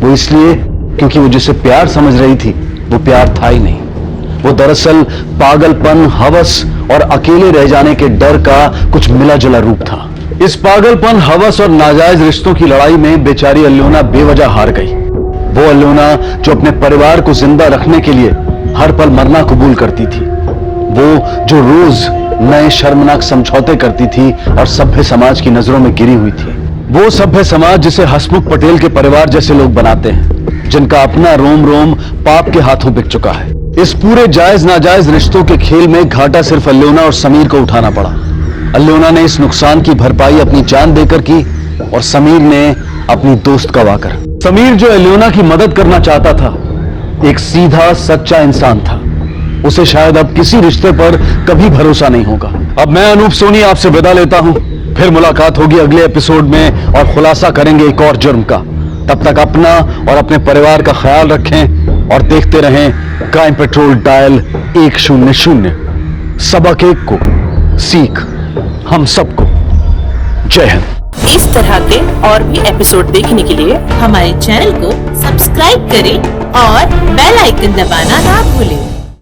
वो इसलिए क्योंकि वो जिसे प्यार समझ रही थी वो प्यार था ही नहीं। वो दरअसल पागलपन, हवस और अकेले रह जाने के डर का कुछ मिला जुला रूप था। इस पागलपन, हवस और नाजायज रिश्तों की लड़ाई में बेचारी अल्योना बेवजह हार गई। वो अल्योना जो अपने परिवार को जिंदा रखने के लिए हर पल मरना कबूल करती थी, वो जो रोज नए शर्मनाक समझौते करती थी और सभ्य समाज की नजरों में गिरी हुई थी, वो सभ्य समाज जिसे हसमुख पटेल के परिवार जैसे लोग बनाते हैं, जिनका अपना रोम रोम पाप के हाथों बिक चुका है। इस पूरे जायज नाजायज रिश्तों के खेल में घाटा सिर्फ अल्योना और समीर को उठाना पड़ा। अल्योना ने इस नुकसान की भरपाई अपनी जान देकर की और समीर ने अपनी दोस्त गवाकर। समीर जो अल्योना की मदद करना चाहता था, एक सीधा सच्चा इंसान था। उसे शायद अब किसी रिश्ते पर कभी भरोसा नहीं होगा। अब मैं अनूप सोनी आपसे विदा लेता हूं, फिर मुलाकात होगी अगले एपिसोड में और खुलासा करेंगे एक और जुर्म का। तब तक अपना और अपने परिवार का ख्याल रखें और देखते रहें क्राइम पेट्रोल डायल 100। सबक एक को सीख हम सबको। जय हिंद। इस तरह के और भी एपिसोड देखने के लिए हमारे चैनल को सब्सक्राइब करें और बेल आइकन दबाना ना भूलें।